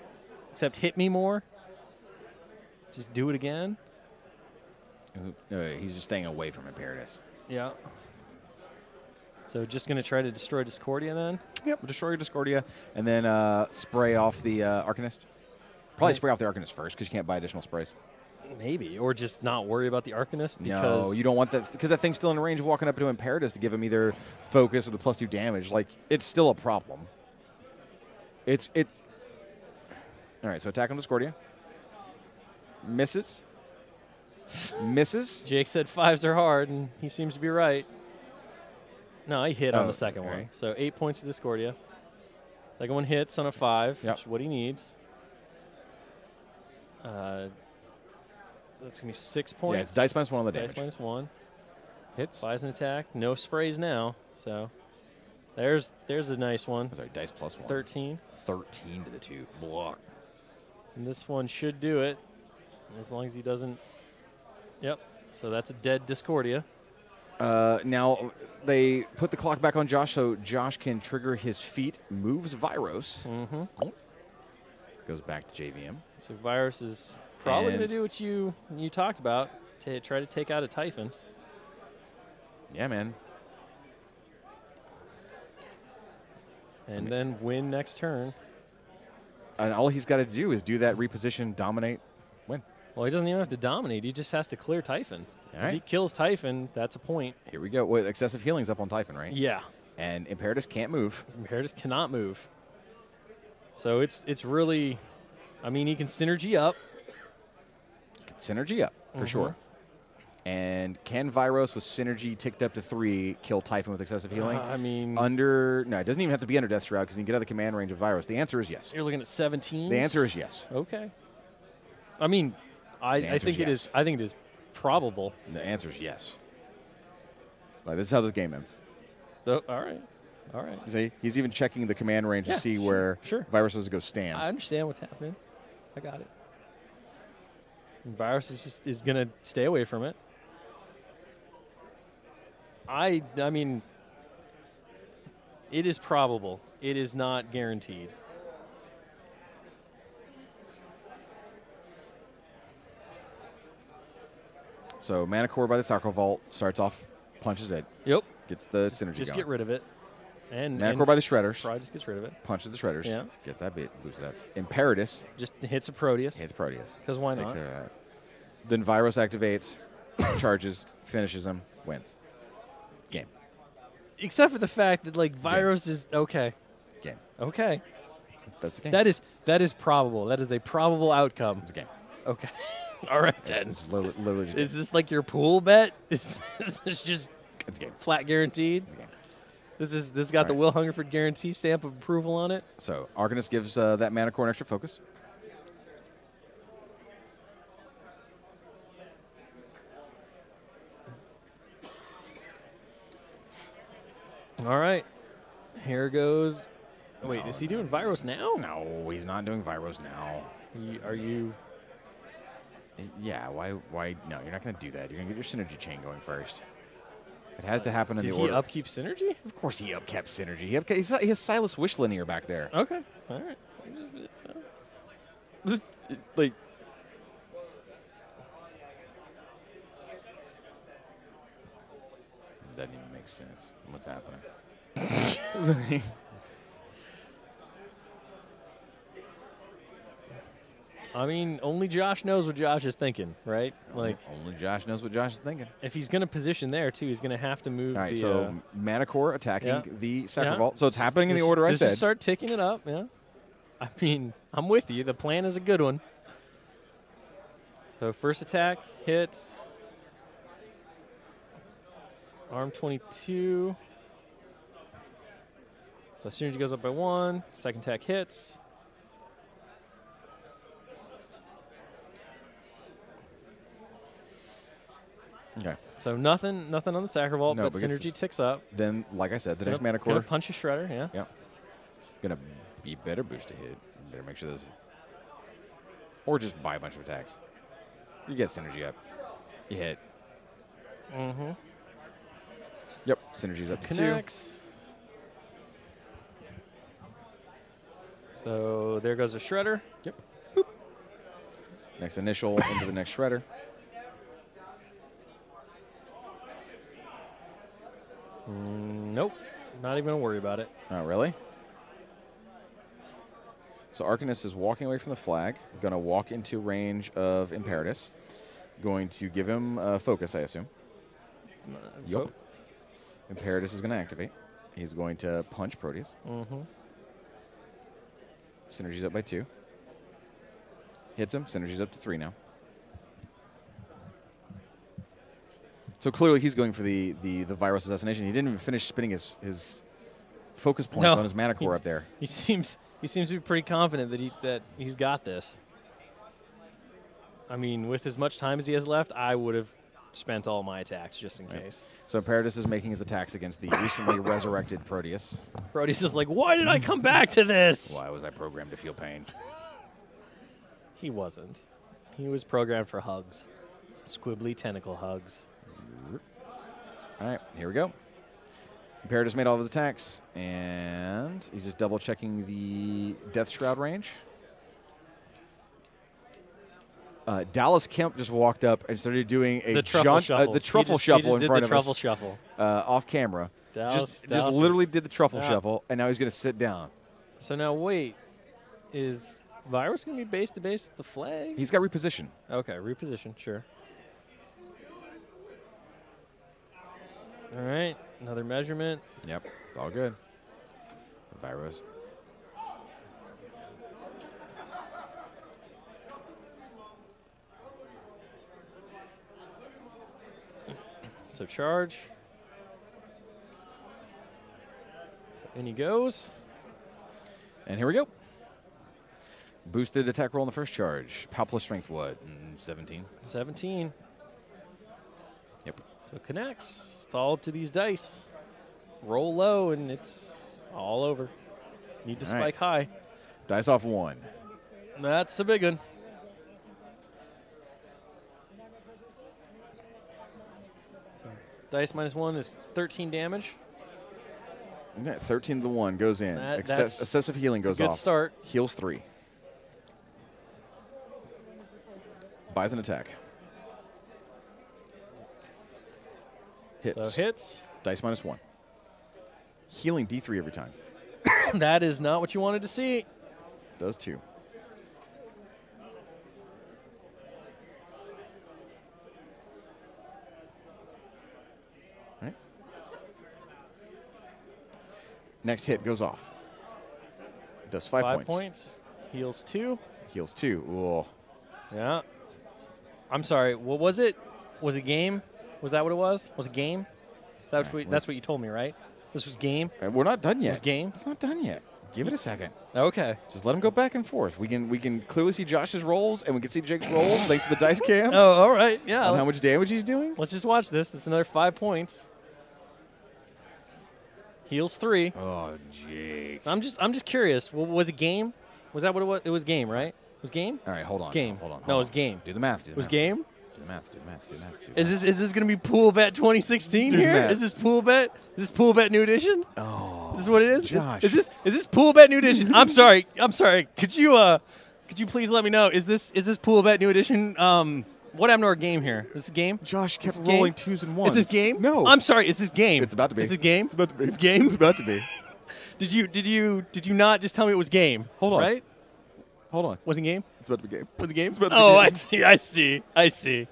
except hit me more. Just do it again. He's just staying away from Imperatus. Yeah. So just going to try to destroy Discordia then? Yep, destroy Discordia, and then spray off the Arcanist. Probably spray off the Arcanist first, because you can't buy additional sprays. Maybe, or just not worry about the Arcanist. Because No, you don't want that, because that thing's still in range of walking up to Imperatus to give him either focus or the +2 damage. Like, it's still a problem. It's all right, so attack on Discordia. Misses. Misses. Jake said 5s are hard, and he seems to be right. No, he hit on Oh, the second okay. one. So 8 points to Discordia. Second one hits on a 5, Yep. which is what he needs. That's going to be 6 points. Yeah, it's dice -1 on the Dice damage. -1. Hits. Buys an attack. No sprays now. So there's a nice one. Sorry, dice +1. 13. 13 to the 2. Block. And this one should do it, as long as he doesn't. Yep. So that's a dead Discordia. Now, they put the clock back on Josh, so Josh can trigger his feat, moves Viros. Goes back to JVM. So Virus is probably going to And- do what you talked about, to try to take out a Typhon. Yeah, man. And then win next turn. And all he's got to do is do that reposition, dominate, win. Well, he doesn't even have to dominate. He just has to clear Typhon. All If right. he kills Typhon, that's a point. Here we go. Wait, excessive healing's up on Typhon, right? Yeah. And Imperatus can't move. Imperatus cannot move. So it's really, I mean, he can synergy up. Synergy up, for sure. And can Viros with synergy ticked up to 3 kill Typhon with excessive healing? I mean, No, it doesn't even have to be under Death Shroud because you can get out of the command range of Viros. The answer is yes. you're looking at 17. The answer is yes. Okay. I mean, I answer think is it yes. is. I think it is probable. The answer is yes. Like, this is how this game ends. Oh, all right. All right. You see, he's even checking the command range Yeah, to see sure, where sure. Virus was to go stand. I understand what's happening. I got it. And Virus is going to stay away from it. I mean, it is probable. It is not guaranteed. So Mana Core by the Sacral Vault starts off, punches it, Yep. gets the synergy Just going. get rid of it. And Mana Core by the Shredders, Probably just gets rid of it. punches the Shredders, Yeah. gets that bit boosted up. Imperatus Just hits a Proteus. hits Proteus. Because why Takes not? care of that. Then Virus activates, charges, finishes him, wins. Game. Except for the fact that, like, Virus is okay. Game. Okay. That's the game. That is probable. That is a probable outcome. It's a game. Okay. All right, then. It's literally just Is this like your pool bet? Is this just it's a game. flat guaranteed? It's a game. This got the All Will Hungerford guarantee stamp of approval on it. So Arcanist gives that Mana Core an extra focus. All right. Here goes. Wait, is he doing Virus now? No, he's not doing Viros now. Are you? Yeah, why? No, you're not going to do that. You're going to get your synergy chain going first. It has to happen in Did the he order. upkeep synergy? Of course he upkept synergy. He has Silas Wishlanier back there. Okay. All right. Like, Doesn't even make sense. What's happening? I mean, only Josh knows what Josh is thinking, right? Like only Josh knows what Josh is thinking. If he's going to position there too, he's going to have to move. All right, the, so Mana Core attacking the Sacred Yeah. Vault. So it's happening in the order I just said. Start ticking it up. Yeah. I mean, I'm with you. The plan is a good one. So first attack hits. Arm 22. So synergy goes up by 1. Second attack hits. Okay. So nothing on the Sacred Vault, No, but but synergy ticks up. Then, like I said, the next Mana Gonna Core. punch a Shredder, yeah. Yeah. Gonna be better boost to hit. Better make sure those. Or just buy a bunch of attacks. You get synergy up. You hit. Mm-hmm. Yep. Synergy's up to 2. Connects. So there goes a Shredder. Yep. Boop. Next initial into the next Shredder. Nope. Not even going to worry about it. Oh, really? So Arcanist is walking away from the flag. Going to walk into range of Imperatus. Going to give him focus, I assume. Yup. Imperatus is going to activate. He's going to punch Proteus. Mm-hmm. Synergy's up by 2. Hits him. Synergy's up to 3 now. So clearly he's going for the virus assassination. He didn't even finish spinning his focus points on his Mana Core up there. He seems to be pretty confident that he's got this. I mean, with as much time as he has left, I would have spent all my attacks just in case. So Imperatus is making his attacks against the recently resurrected Proteus. Proteus is like, why did I come back to this? Why was I programmed to feel pain? He wasn't. He was programmed for hugs. Squibbly tentacle hugs. All right, here we go. Imperatus made all of his attacks, and he's just double-checking the Death Shroud range. Dallas Kemp just walked up and started doing a the truffle shuffle. The truffle shuffle in front of us. The truffle shuffle. Off camera. Dallas just literally did the truffle shuffle, and now he's going to sit down. So now wait, is Virus going to be base to base with the flag? He's got reposition. Okay, reposition, sure. All right, another measurement. Yep, it's all good. Virus. So charge. So in he goes. And here we go. Boosted attack roll in the first charge. Palpable strength, what? 17? 17. Yep. So connects. It's all up to these dice. Roll low, and it's all over. Need to spike high. Dice off 1. That's a big one. So dice -1 is 13 damage. Yeah, 13 to the 1 goes in. Excessive healing goes good off. Start. Heals 3. Buys an attack. Hits. So hits. Dice -1. Healing D3 every time. That is not what you wanted to see. Does 2. Right. Next hit goes off. Does 5 points. Heals 2. Heals 2. Ooh. Yeah. I'm sorry. What was it? Was it game? Was that what it was? Was it game? That's what you told me, right? This was game? We're not done yet. It was game? It's not done yet. Give it a second. Okay. Just let him go back and forth. We can clearly see Josh's rolls, and we can see Jake's rolls thanks to the dice cams. Oh, all right. Yeah. And how much damage he's doing. Let's just watch this. It's another 5 points. Heals 3. Oh, Jake. I'm just curious. Was it game? Was that what it was? It was game, right? It was game? All right, hold on. Game. Hold on. No, it was game. Do the math. It was game? Do the math. Is this going to be pool bet 2016 Do the here? math. Is this pool bet? Is this pool bet new edition? Oh. Is this what it is? Josh. Is this pool bet new edition? I'm sorry. Could you please let me know? Is this pool bet new edition What happened to our game here? Is this a game? Josh kept game? rolling 2s and 1s. Is this game? No. I'm sorry. Is this game? It's about to be. Is it game? It's about to be. It's game. It's about to be. Did you not just tell me it was game? Hold on. Right? Hold on. Wasn't game? It's about to be game. Was it game? It's about to be Oh, game. I see.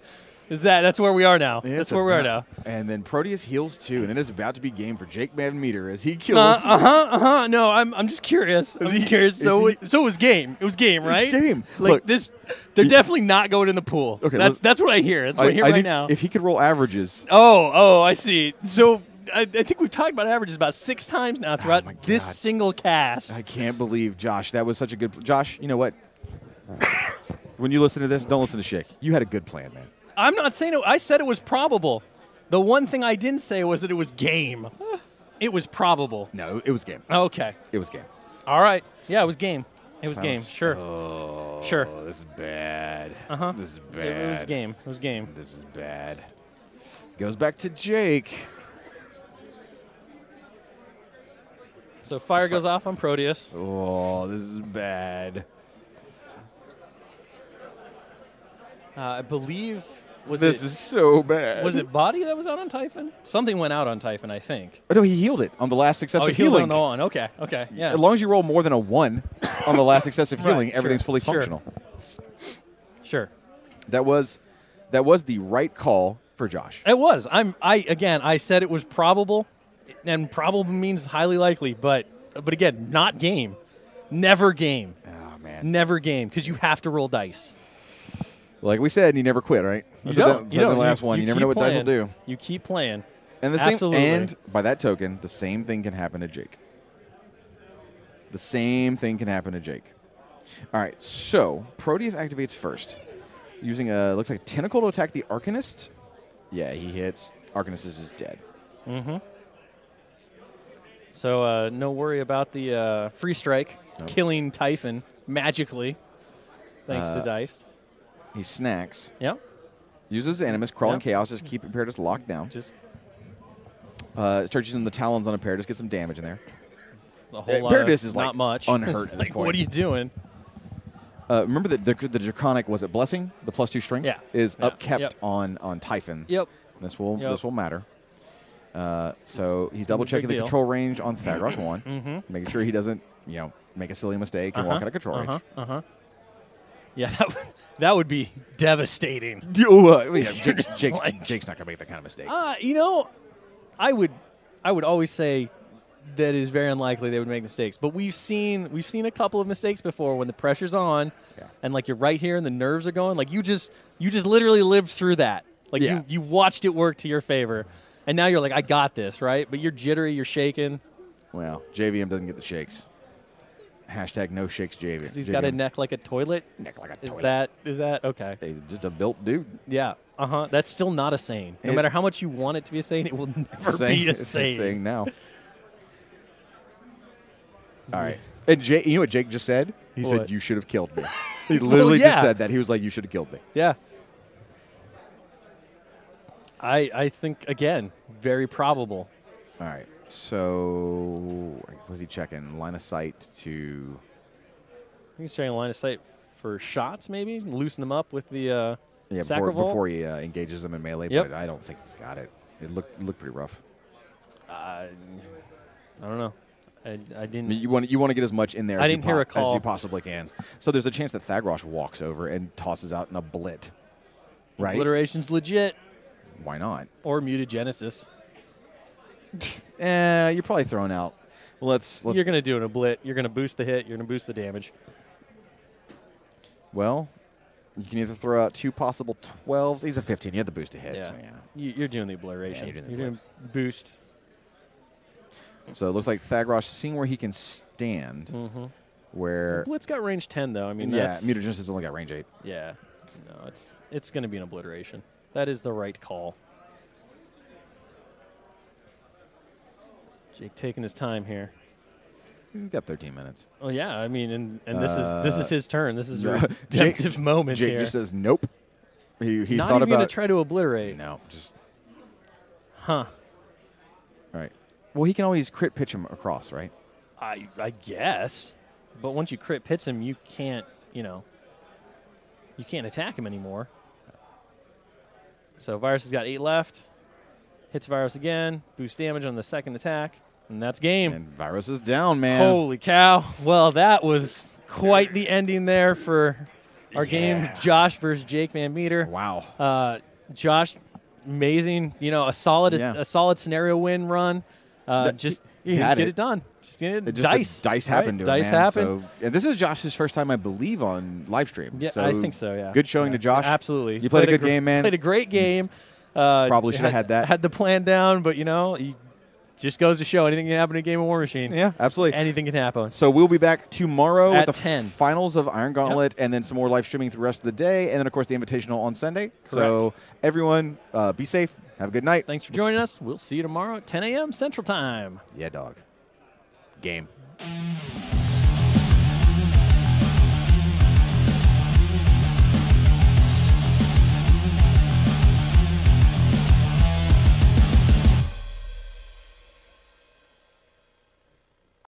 That's where we are now. Yeah, That's where we are now. And then Proteus heals too, and it is about to be game for Jake VanMeter as he kills. No, I'm just curious. I'm just curious. So it was game. It was game, right? It's game. Like Look, this, they're definitely not going in the pool. Okay, that's what I hear. That's what I hear right now. If he could roll averages. Oh, I see. So I think we've talked about averages about 6 times now throughout this single cast. I can't believe, Josh, that was such a good. Josh, you know what? When you listen to this, don't listen to Shick. You had a good plan, man. I'm not saying it. I said it was probable. The one thing I didn't say was that it was game. It was probable. No, it was game. Okay. It was game. All right. Yeah, it was game. It was game. Sure. Oh, Sure. This is bad. This is bad. It was game. It was game. This is bad. Goes back to Jake. So fire goes off on Proteus. Oh, this is bad. I believe This is so bad. Was it body that was out on Typhon? Something went out on Typhon, I think. Oh, no, he healed it on the last successive he healed healing. on the one. Okay. Yeah. As long as you roll more than a 1 on the last successive Right, healing, everything's fully sure. functional. Sure. That was the right call for Josh. It was. I said it was probable, and probable means highly likely, but again, not game. Never game. Oh man. Never game, because you have to roll dice. Like we said, you never quit, right? You Said don't. that, the last one. You never keep know what dice will playing. do. You keep playing. And the Absolutely. same. And by that token, the same thing can happen to Jake. The same thing can happen to Jake. All right. So Proteus activates first, using looks like a tentacle to attack the Arcanist. Yeah, he hits. Arcanist is dead. Mm-hmm. So no worry about the free strike killing Typhon magically, thanks to dice. He snacks. Yep. Uses Animus, Crawling Yep. Chaos, just keep Imperatus locked down. Just starts using the Talons on Imperatus, get some damage in there. a whole lot. Imperatus Of is not like much. unhurt at this like, point. what are you doing? Remember that the Draconic, was it Blessing? The +2 strength? Yeah. Is Yeah. upkept Yep. on Typhon. Yep. This will Yep. matter. So he's double checking the deal. control range on Thagros 1, making sure he doesn't, make a silly mistake and walk out of control range. Yeah, that would be devastating. Jake's not gonna make that kind of mistake. I would always say that it is very unlikely they would make mistakes. But we've seen a couple of mistakes before when the pressure's on, and like you're right here and the nerves are going. Like you just literally lived through that. Like you watched it work to your favor, and now you're like, I got this, right? But you're jittery, you're shaking. Well, JVM doesn't get the shakes. Hashtag no shakes JVM. Because he's got a neck like a toilet. Neck like a toilet. Is that okay? He's just a built dude. Yeah. That's still not a saying. No matter how much you want it to be a saying, it will never be a saying. It's saying now. All right. And Jake, you know what Jake just said? He said, "You should have killed me." He literally just said that. He was like, "You should have killed me." Yeah. I think, again, very probable. All right. So, was he checking line of sight to? He's trying line of sight for shots, maybe loosen them up with the before he engages them in melee. Yep. But I don't think he's got it. It looked pretty rough. I don't know. I didn't. I mean, you want to get as much in there I as, didn't hear a call. as you possibly can. So there's a chance that Thagros walks over and tosses out in a blit. Right? Obliteration's legit. Why not? Or mutagenesis. You're probably thrown out. Let's. You're going to do an oblit. You're going to boost the hit. You're going to boost the damage. Well, you can either throw out 2 possible 12s. He's a 15. You have the boost to hit. Yeah. So, You're doing the obliteration. Yeah, you're doing doing boost. So it looks like Thagros seeing where he can stand. Where Blitz got range 10, though. I mean, mutagenesis has only got range 8. Yeah. No, it's going to be an obliteration. That is the right call. Jake taking his time here. He's got 13 minutes. Oh yeah, I mean, and this is his turn. This is a redemptive moment Jake here. just says nope. He Not thought even going about to try to obliterate. No, just Huh. all right. Well, he can always crit pitch him across, right? I guess, but once you crit pits him, you can't attack him anymore. So Virus has got 8 left. Hits Virus again. Boost damage on the second attack. And that's game. And Virus is down, man. Holy cow. Well, that was quite the ending there for our game. Josh versus Jake VanMeter. Wow. Josh, amazing. You know, a solid scenario win run. Just didn't get it done. Just didn't. Dice. Dice happened to him, Dice man. happened. So, and this is Josh's first time, I believe, on live stream. Yeah, so I think so, yeah. Good showing to Josh. Absolutely. You played a good game, man. Played a great game. Probably should have had that. Had the plan down, but, you know, just goes to show anything can happen in a game of War Machine. Yeah, absolutely. Anything can happen. So we'll be back tomorrow At with the 10. finals of Iron Gauntlet, and then some more live streaming through the rest of the day, and then, of course, the Invitational on Sunday. Correct. So everyone, be safe. Have a good night. Thanks for joining us. We'll see you tomorrow at 10 a.m. Central Time. Yeah, dog. Game.